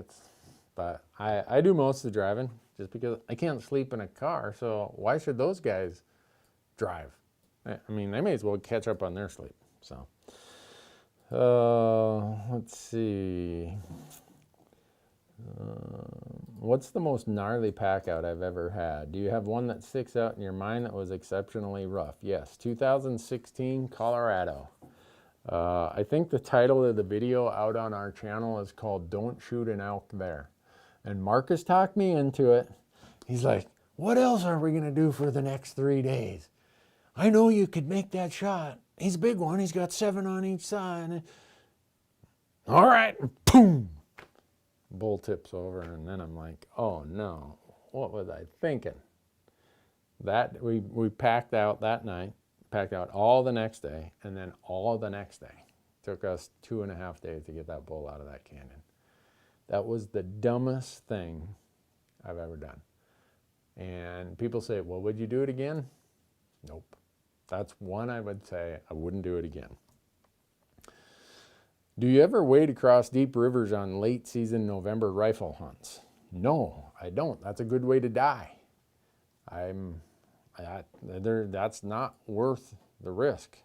But I do most of the driving just because I can't sleep in a car, so why should those guys drive? I mean, they may as well catch up on their sleep. So, let's see. What's the most gnarly pack out I've ever had? Do you have one that sticks out in your mind that was exceptionally rough? Yes, 2016 Colorado. I think the title of the video out on our channel is called Don't Shoot an Elk There. And Marcus talked me into it. He's like, what else are we going to do for the next 3 days? I know you could make that shot. He's a big one. He's got 7 on each side. All right, boom. Bull tips over, and then I'm like, oh no, what was I thinking? That we packed out that night, packed out all the next day, and then all the next day. Took us 2.5 days to get that bull out of that canyon. That was the dumbest thing I've ever done. And people say, well, would you do it again? Nope. That's one I would say I wouldn't do it again. Do you ever wade across deep rivers on late season November rifle hunts? No, I don't. That's a good way to die. That's not worth the risk.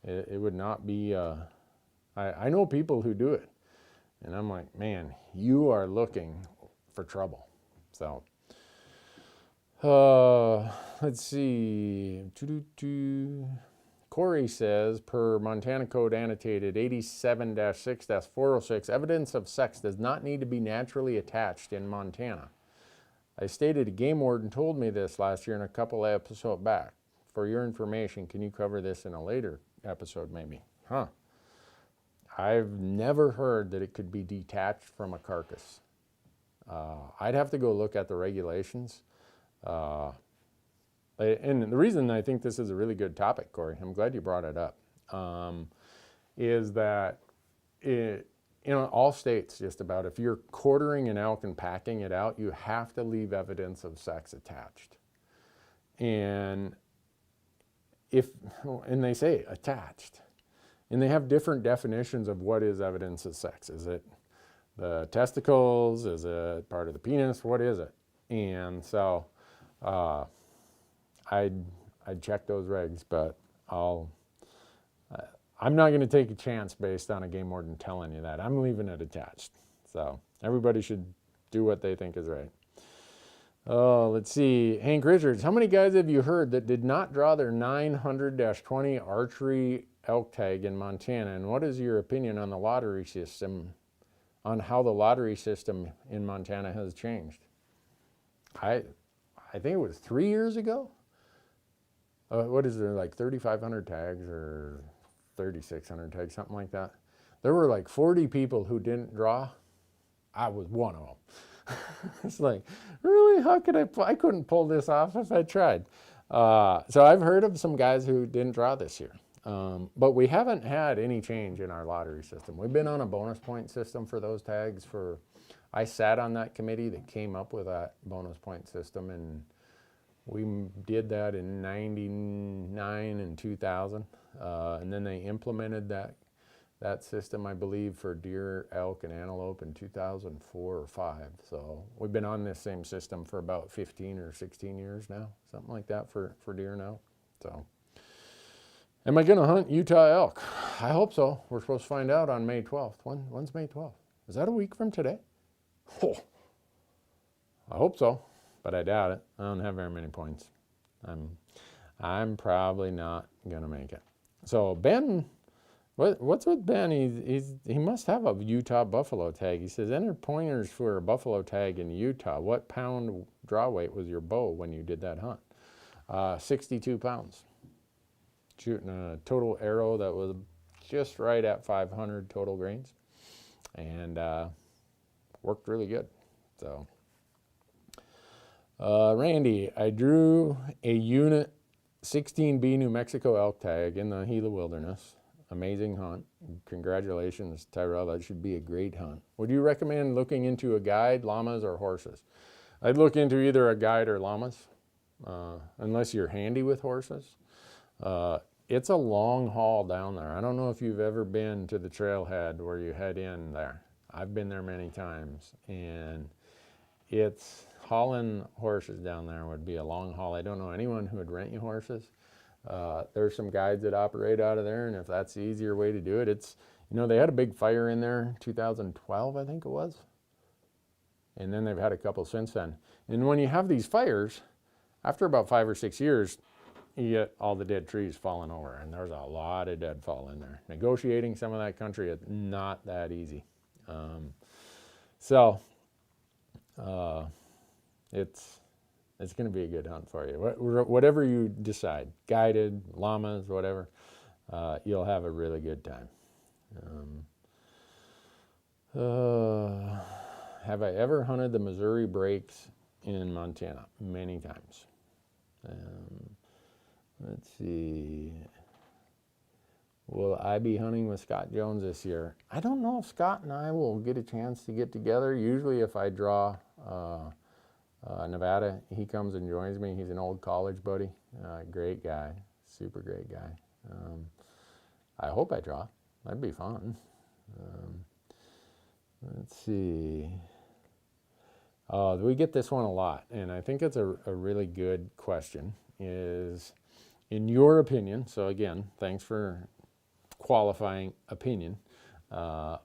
It would not be, I know people who do it, and I'm like, man, you are looking for trouble. So, let's see. Corey says, per Montana Code Annotated 87-6-406, evidence of sex does not need to be naturally attached in Montana. I stated a game warden told me this last year in a couple of episodes back. For your information, can you cover this in a later episode maybe? Huh. I've never heard that it could be detached from a carcass. I'd have to go look at the regulations. And the reason I think this is a really good topic, Corey, I'm glad you brought it up, is that in all states just about, if you're quartering an elk and packing it out, you have to leave evidence of sex attached. And they say attached. And they have different definitions of what is evidence of sex. Is it the testicles? Is it part of the penis? What is it? And so I'd check those regs, but I'm not going to take a chance based on a game warden telling you that. I'm leaving it attached. So everybody should do what they think is right. Oh, let's see. Hank Richards, how many guys have you heard that did not draw their 900-20 archery elk tag in Montana? And what is your opinion on the lottery system on how the lottery system in Montana has changed. I think it was 3 years ago. What is there, like 3,500 tags or 3,600 tags, something like that. There were like 40 people who didn't draw. I was one of them. It's like, really? How could I couldn't pull this off if I tried. So I've heard of some guys who didn't draw this year. But we haven't had any change in our lottery system. We've been on a bonus point system for those tags I sat on that committee that came up with that bonus point system, and we did that in 99 and 2000. And then they implemented that system, I believe, for deer, elk, and antelope in 2004 or 5. So we've been on this same system for about 15 or 16 years now, something like that for deer now. So, am I going to hunt Utah elk? I hope so. We're supposed to find out on May 12th. When's May 12th? Is that a week from today? Oh, I hope so, but I doubt it. I don't have very many points. I'm probably not going to make it. So Ben, what's with Ben? He must have a Utah buffalo tag. He says, enter pointers for a buffalo tag in Utah. What pound draw weight was your bow when you did that hunt? 62 pounds. Shooting a total arrow that was just right at 500 total grains, and worked really good. So, Randy, I drew a unit 16B New Mexico elk tag in the Gila Wilderness. Amazing hunt. Congratulations, Tyrell. That should be a great hunt. Would you recommend looking into a guide, llamas, or horses? I'd look into either a guide or llamas, unless you're handy with horses. It's a long haul down there. I don't know if you've ever been to the Trailhead where you head in there. I've been there many times, and it's hauling horses down there would be a long haul. I don't know anyone who would rent you horses. There's some guides that operate out of there, and if that's the easier way to do it, it's, they had a big fire in there 2012, I think it was. And then they've had a couple since then. And when you have these fires, after about 5 or 6 years, you get all the dead trees falling over, and there's a lot of deadfall in there. Negotiating some of that country is not that easy. It's going to be a good hunt for you. Whatever you decide, guided, llamas, whatever, you'll have a really good time. Have I ever hunted the Missouri Breaks in Montana? Many times. Let's see. Will I be hunting with Scott Jones this year? I don't know if Scott and I will get a chance to get together. Usually if I draw Nevada, he comes and joins me. He's an old college buddy. Great guy. Super great guy. I hope I draw. That'd be fun. Let's see. We get this one a lot, and I think it's a really good question. Is, in your opinion, so again, thanks for qualifying opinion,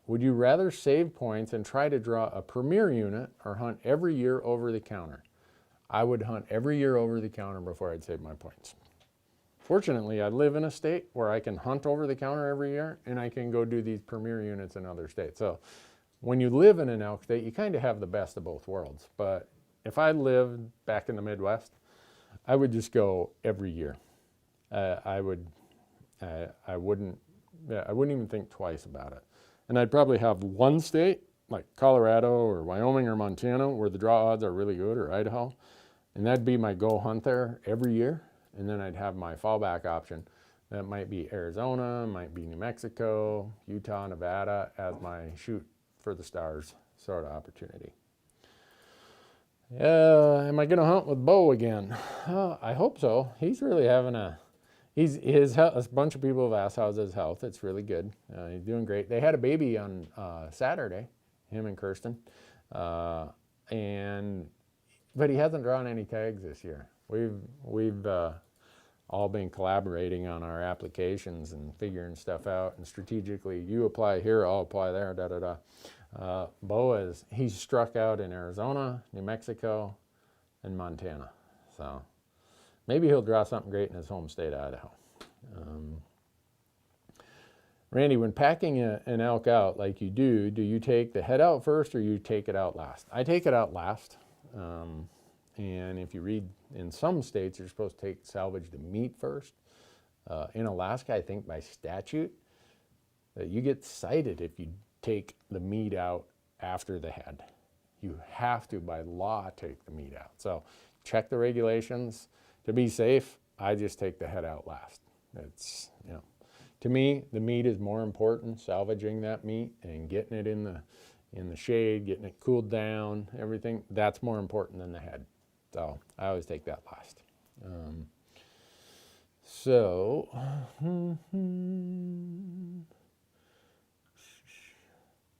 would you rather save points and try to draw a premier unit or hunt every year over the counter? I would hunt every year over the counter before I'd save my points. Fortunately, I live in a state where I can hunt over the counter every year, and I can go do these premier units in other states. So when you live in an elk state, you kind of have the best of both worlds. But if I lived back in the Midwest, I would just go every year. I wouldn't even think twice about it. And I'd probably have one state, like Colorado or Wyoming or Montana, where the draw odds are really good, or Idaho, and that'd be my go hunt there every year. And then I'd have my fallback option. That might be Arizona, might be New Mexico, Utah, Nevada, as my shoot for the stars sort of opportunity. Am I going to hunt with Bo again? I hope so. He's really having a bunch of people have asked how's his health. It's really good. He's doing great. They had a baby on Saturday, him and Kirsten, but he hasn't drawn any tags this year. We've all been collaborating on our applications and figuring stuff out, and strategically, you apply here, I'll apply there, da da da. Bo he's struck out in Arizona, New Mexico, and Montana. So maybe he'll draw something great in his home state, Idaho. Randy, when packing an elk out like you do you take the head out first or you take it out last? I take it out last. And if you read in some states, you're supposed to salvage the meat first. In Alaska, I think by statute, that you get cited if you take the meat out after the head. You have to, by law, take the meat out. So check the regulations. To be safe, I just take the head out last. It's, to me, the meat is more important, salvaging that meat and getting it in the shade, getting it cooled down, everything. That's more important than the head. So I always take that last.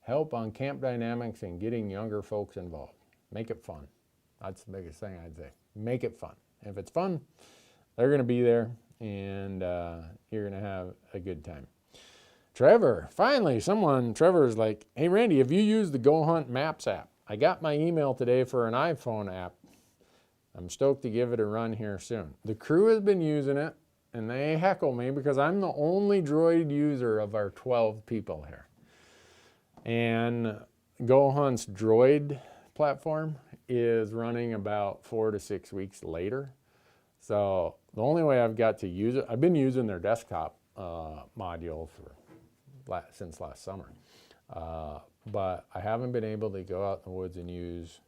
Help on camp dynamics and getting younger folks involved. Make it fun. That's the biggest thing I'd say. Make it fun. If it's fun, they're going to be there, and you're going to have a good time. Trevor, finally, Trevor's like, hey, Randy, have you used the Go Hunt Maps app? I got my email today for an iPhone app. I'm stoked to give it a run here soon. The crew has been using it, and they heckle me because I'm the only Droid user of our 12 people here. And Go Hunt's Droid platform is running about 4 to 6 weeks later. So the only way I've got to use it, I've been using their desktop module since last summer. But I haven't been able to go out in the woods and use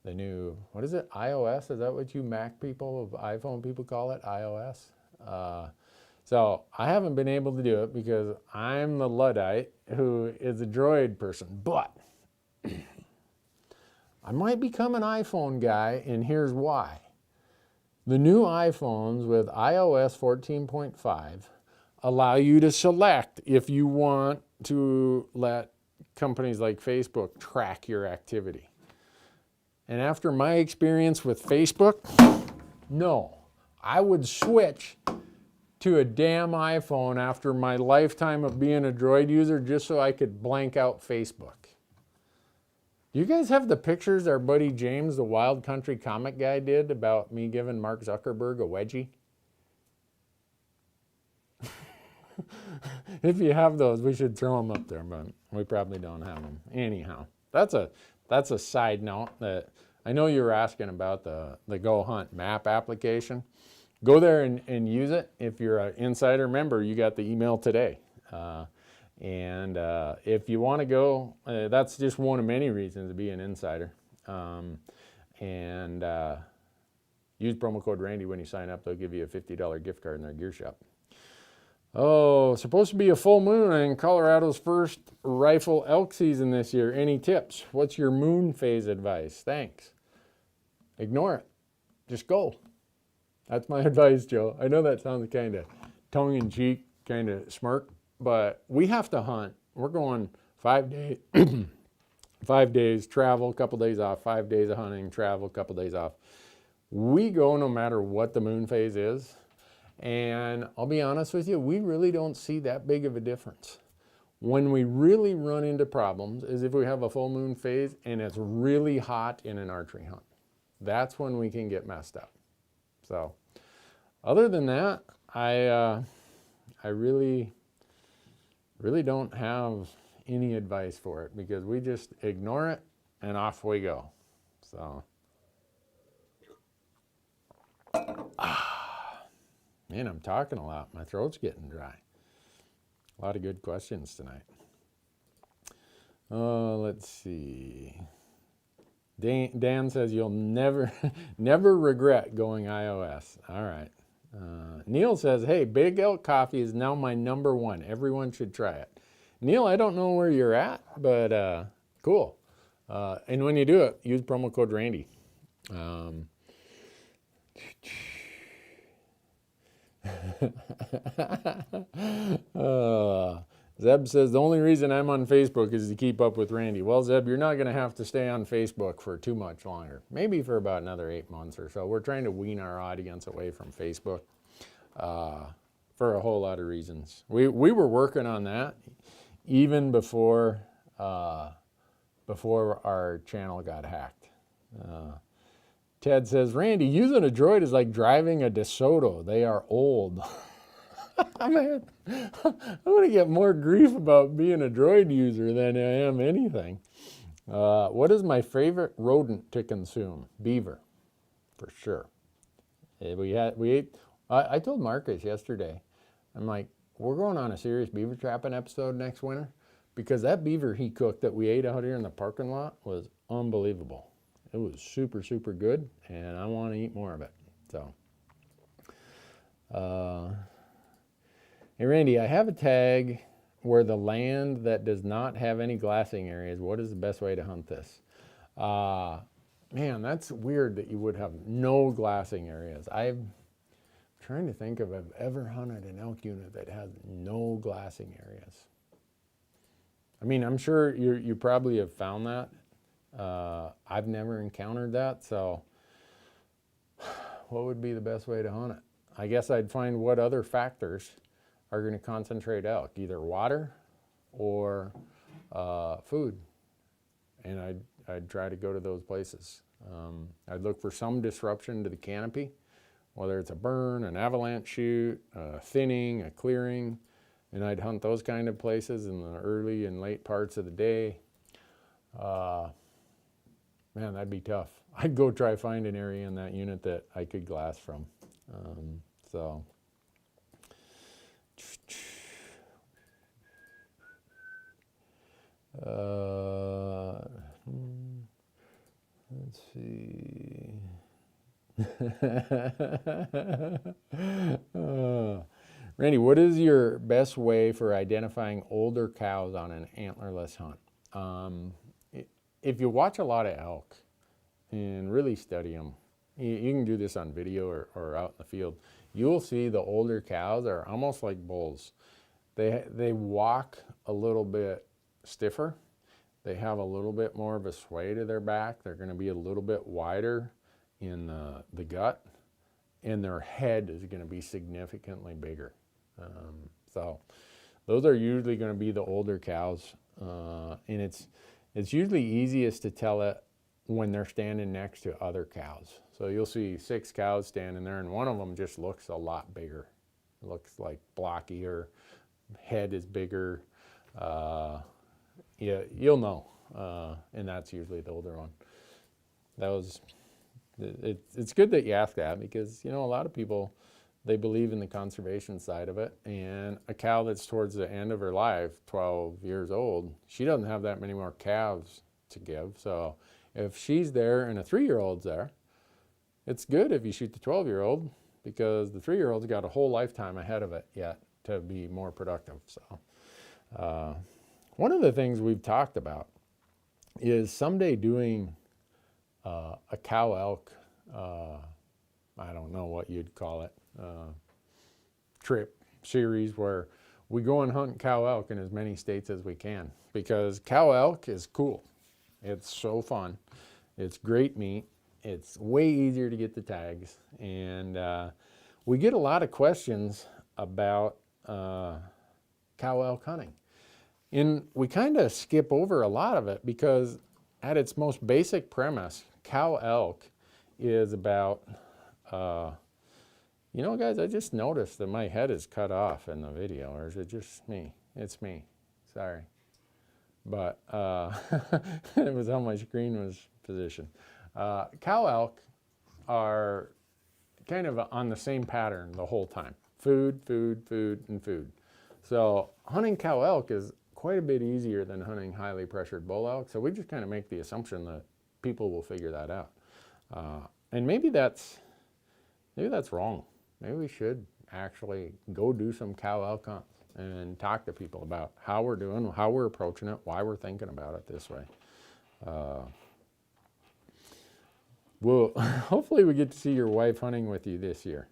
the new, what is it, iOS? Is that what you Mac people, iPhone people call it, iOS? So I haven't been able to do it because I'm the Luddite who is a Droid person. But I might become an iPhone guy, and here's why. The new iPhones with iOS 14.5 allow you to select if you want to let companies like Facebook track your activity. And after my experience with Facebook, no, I would switch to a damn iPhone after my lifetime of being a Droid user just so I could blank out Facebook. Do you guys have the pictures our buddy James, the Wild Country comic guy, did about me giving Mark Zuckerberg a wedgie? If you have those, we should throw them up there, but we probably don't have them. Anyhow, that's a side note that I know you were asking about the Go Hunt map application. Go there and use it. If you're an insider member, you got the email today. And if you want to go, that's just one of many reasons to be an insider. And use promo code Randy when you sign up. They'll give you a $50 gift card in their gear shop. Oh, supposed to be a full moon in Colorado's first rifle elk season this year. Any tips? What's your moon phase advice? Thanks. Ignore it. Just go. That's my advice, Joe. I know that sounds kind of tongue-in-cheek, kind of smirk, but we have to hunt. We're going 5 days, 5 days, travel, a couple days off, 5 days of hunting, travel, a couple days off. We go no matter what the moon phase is. And I'll be honest with you, we really don't see that big of a difference. When we really run into problems is if we have a full moon phase and it's really hot in an archery hunt. That's when we can get messed up. So other than that, I really don't have any advice for it because we just ignore it and off we go. So, man, I'm talking a lot. My throat's getting dry. A lot of good questions tonight. Let's see. Dan says you'll never regret going iOS. All right. Neil says, hey, Big Elk Coffee is now my #1. Everyone should try it. Neil, I don't know where you're at, but cool. And when you do it, use promo code Randy. Zeb says, the only reason I'm on Facebook is to keep up with Randy. Well, Zeb, you're not going to have to stay on Facebook for too much longer. Maybe for about another 8 months or so. We're trying to wean our audience away from Facebook for a whole lot of reasons. We were working on that even before our channel got hacked. Ted says, Randy, using a Droid is like driving a DeSoto. They are old. Man, I'm gonna get more grief about being a droid user than I am anything. What is my favorite rodent to consume? Beaver, for sure. We ate. I told Marcus yesterday. I'm like, we're going on a serious beaver trapping episode next winter because that beaver he cooked that we ate out here in the parking lot was unbelievable. It was super, super good, and I want to eat more of it. So, hey Randy, I have a tag where the land that does not have any glassing areas. What is the best way to hunt this? Man, that's weird that you would have no glassing areas. I'm trying to think if I've ever hunted an elk unit that has no glassing areas. I mean, I'm sure you probably have found that. I've never encountered that, so what would be the best way to hunt it? I guess I'd find what other factors are going to concentrate elk, either water or food, and I'd try to go to those places. I'd look for some disruption to the canopy, whether it's a burn, an avalanche chute, a thinning, a clearing, and I'd hunt those kind of places in the early and late parts of the day. Man, that'd be tough. I'd go try find an area in that unit that I could glass from. So. Let's see. Randy, what is your best way for identifying older cows on an antlerless hunt? If you watch a lot of elk and really study them, you can do this on video or out in the field, you'll see the older cows are almost like bulls. They walk a little bit stiffer. They have a little bit more of a sway to their back. They're going to be a little bit wider in the gut, and their head is going to be significantly bigger. So those are usually going to be the older cows, and it's usually easiest to tell it when they're standing next to other cows. So you'll see 6 cows standing there, and one of them just looks a lot bigger. It looks like blockier, head is bigger. Yeah, you'll know, and that's usually the older one. It's good that you ask that because, you know, a lot of people, they believe in the conservation side of it, and a cow that's towards the end of her life, 12 years old, she doesn't have that many more calves to give. So if she's there and a 3-year-old's there, it's good if you shoot the 12-year-old because the 3-year-old's got a whole lifetime ahead of it yet to be more productive. So one of the things we've talked about is someday doing a cow elk, I don't know what you'd call it, trip series where we go and hunt cow elk in as many states as we can because cow elk is cool. It's so fun. It's great meat. It's way easier to get the tags. And we get a lot of questions about cow elk hunting. And we kind of skip over a lot of it because at its most basic premise, cow elk is about, you know, guys, I just noticed that my head is cut off in the video, or is it just me? It's me, sorry. But it was how my screen was positioned. Cow elk are kind of on the same pattern the whole time. Food, food, food, and food. So hunting cow elk is quite a bit easier than hunting highly pressured bull elk. So we just kind of make the assumption that people will figure that out. And maybe that's wrong. Maybe we should actually go do some cow elk hunts and talk to people about how we're doing, how we're approaching it, why we're thinking about it this way. Well, hopefully we get to see your wife hunting with you this year.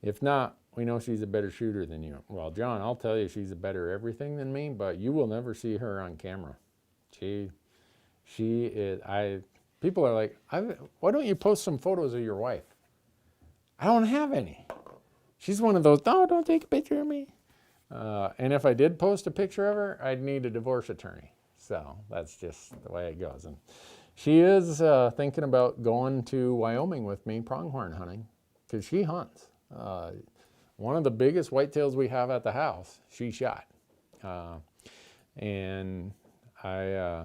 If not, we know she's a better shooter than you. Well, John, I'll tell you she's a better everything than me, but you will never see her on camera. She is, people are like, why don't you post some photos of your wife? I don't have any. She's one of those, no, don't take a picture of me. And if I did post a picture of her, I'd need a divorce attorney. So that's just the way it goes. And she is thinking about going to Wyoming with me pronghorn hunting because she hunts. one of the biggest whitetails we have at the house, she shot. And I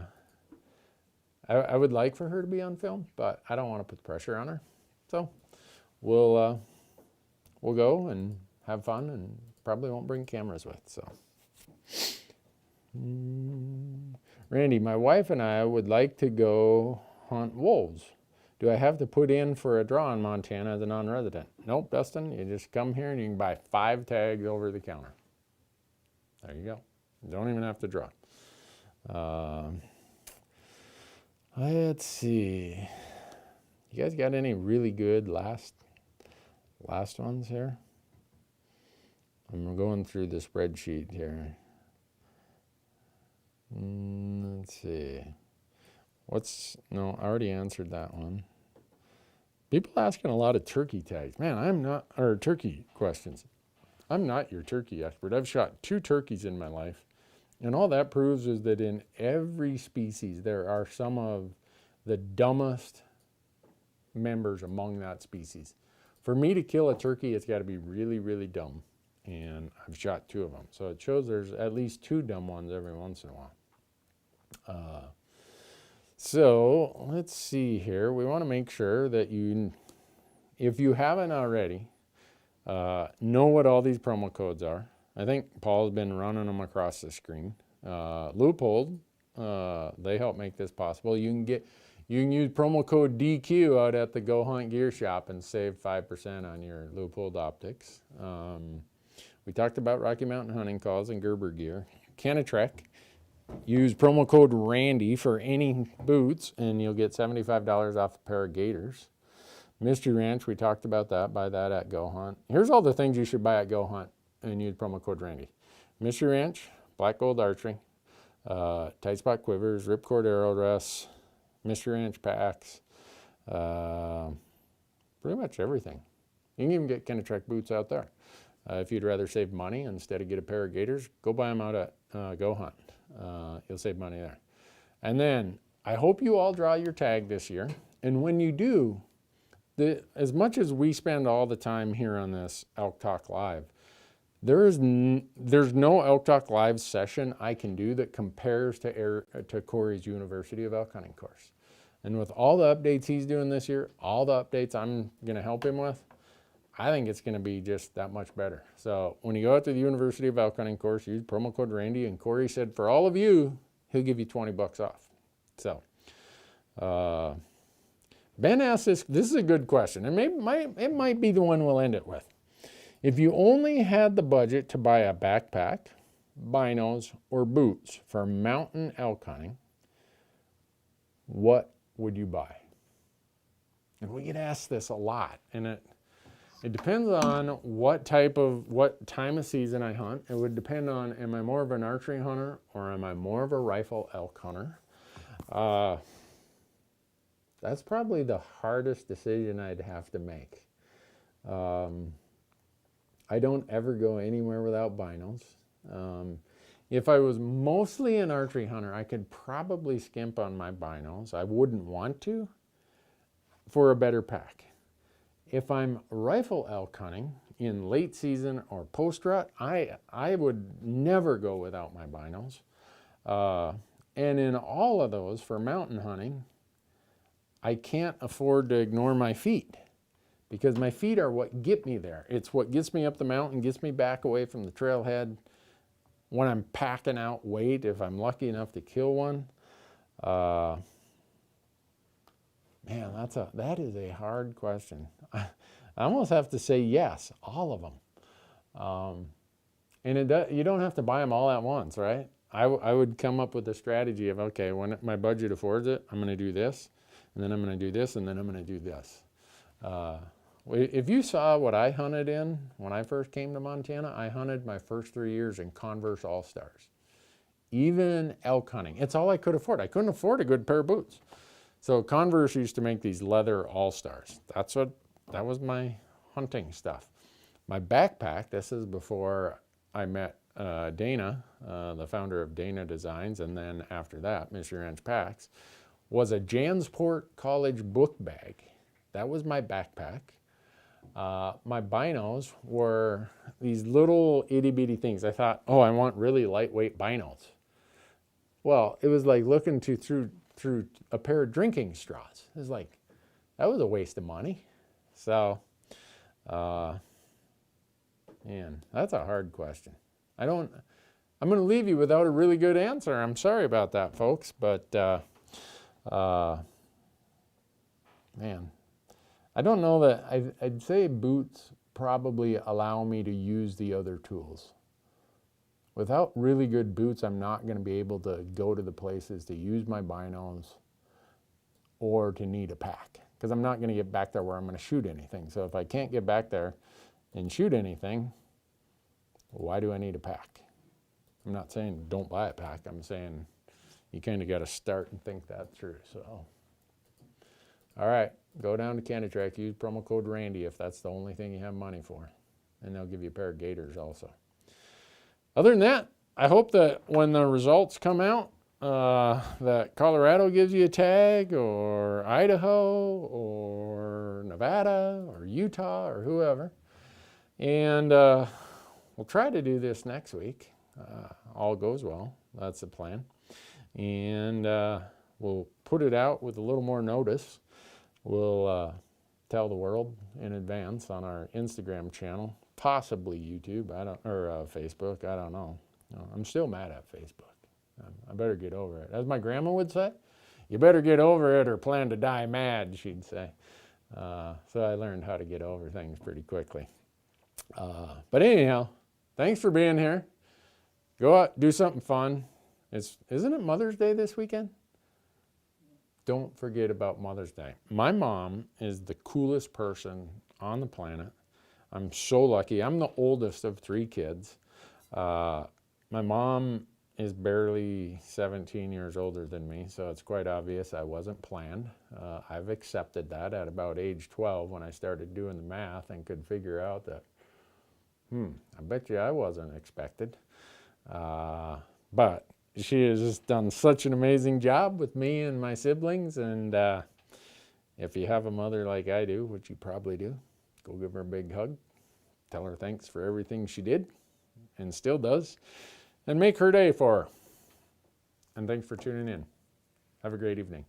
would like for her to be on film, but I don't want to put the pressure on her. So we'll go and have fun, and probably won't bring cameras with. So, Randy, my wife and I would like to go hunt wolves. Do I have to put in for a draw in Montana as a non-resident? Nope, Dustin. You just come here and you can buy 5 tags over the counter. There you go. You don't even have to draw. Let's see. You guys got any really good last ones here? I'm going through the spreadsheet here. Let's see. No, I already answered that one. People asking a lot of turkey tags. Man, or turkey questions. I'm not your turkey expert. I've shot 2 turkeys in my life. And all that proves is that in every species, there are some of the dumbest members among that species. For me to kill a turkey, it's got to be really, really dumb. And I've shot 2 of them. So it shows there's at least 2 dumb ones every once in a while. So let's see here. We want to make sure that if you haven't already, know what all these promo codes are. I think Paul's been running them across the screen. Loophole, they help make this possible. You can use promo code DQ out at the Go Hunt Gear Shop and save 5% on your Loophole optics. We talked about Rocky Mountain hunting calls and Gerber gear. Canatrek, use promo code Randy for any boots and you'll get $75 off a pair of gaiters. Mystery Ranch, we talked about that. Buy that at Go Hunt. Here's all the things you should buy at Go Hunt and use promo code Randy. Mystery Ranch, Black Gold Archery, Tight Spot Quivers, Ripcord Arrow Rests, Mystery Ranch packs, pretty much everything. You can even get Canatrek boots out there. If you'd rather save money instead of get a pair of gaiters, go buy them out at Go Hunt. You'll save money there. And then I hope you all draw your tag this year. And when you do, as much as we spend all the time here on this Elk Talk Live, there's no Elk Talk Live session I can do that compares to Corey's University of Elk Hunting course. And with all the updates he's doing this year, all the updates I'm going to help him with, I think it's going to be just that much better. So when you go out to the University of Elk Hunting course, use promo code Randy, and Corey said for all of you, he'll give you 20 bucks off. So Ben asked this is a good question, and it might be the one we'll end it with. If you only had the budget to buy a backpack, binos, or boots for mountain elk hunting, what would you buy? And we get asked this a lot, and it depends on what time of season I hunt. It would depend on, am I more of an archery hunter or am I more of a rifle elk hunter? That's probably the hardest decision I'd have to make. I don't ever go anywhere without binos. If I was mostly an archery hunter, I could probably skimp on my binos. I wouldn't want to for a better pack. If I'm rifle elk hunting in late season or post-rut, I would never go without my binos. And in all of those, for mountain hunting, I can't afford to ignore my feet because my feet are what get me there. It's what gets me up the mountain, gets me back away from the trailhead. When I'm packing out weight, if I'm lucky enough to kill one, man, that is a hard question. I almost have to say yes, all of them. And you don't have to buy them all at once, right? I would come up with a strategy of, okay, when my budget affords it, I'm going to do this, and then I'm going to do this, and then I'm going to do this. If you saw what I hunted in when I first came to Montana, I hunted my first 3 years in Converse All-Stars. Even elk hunting, it's all I could afford. I couldn't afford a good pair of boots. So Converse used to make these leather All-Stars. That was my hunting stuff. My backpack, this is before I met Dana, the founder of Dana Designs, and then after that, Mystery Ranch Packs, was a Jansport College book bag. That was my backpack. my binos were these little itty bitty things. I thought, oh, I want really lightweight binos. Well, it was like looking through a pair of drinking straws. It was like, that was a waste of money. So, man, that's a hard question. I'm going to leave you without a really good answer. I'm sorry about that, folks, but, man, I don't know that, I'd say boots probably allow me to use the other tools. Without really good boots, I'm not going to be able to go to the places to use my binos or to need a pack, because I'm not going to get back there where I'm going to shoot anything. So if I can't get back there and shoot anything, why do I need a pack? I'm not saying don't buy a pack. I'm saying you kind of got to start and think that through. So, all right, go down to Cannatrack, use promo code Randy if that's the only thing you have money for, and they'll give you a pair of gaiters also. Other than that, I hope that when the results come out, that Colorado gives you a tag, or Idaho, or Nevada, or Utah, or whoever. And we'll try to do this next week. All goes well. That's the plan. And we'll put it out with a little more notice. We'll tell the world in advance on our Instagram channel. Possibly YouTube, or Facebook, I don't know. No, I'm still mad at Facebook. I better get over it. As my grandma would say, you better get over it or plan to die mad, she'd say. So I learned how to get over things pretty quickly. But anyhow, thanks for being here. Go out, do something fun. Isn't it Mother's Day this weekend? Don't forget about Mother's Day. My mom is the coolest person on the planet. I'm so lucky. I'm the oldest of 3 kids. My mom is barely 17 years older than me, so it's quite obvious I wasn't planned. I've accepted that at about age 12 when I started doing the math and could figure out that, I bet you I wasn't expected. But she has just done such an amazing job with me and my siblings, and if you have a mother like I do, which you probably do, go give her a big hug. Tell her thanks for everything she did and still does, and make her day for her. And thanks for tuning in. Have a great evening.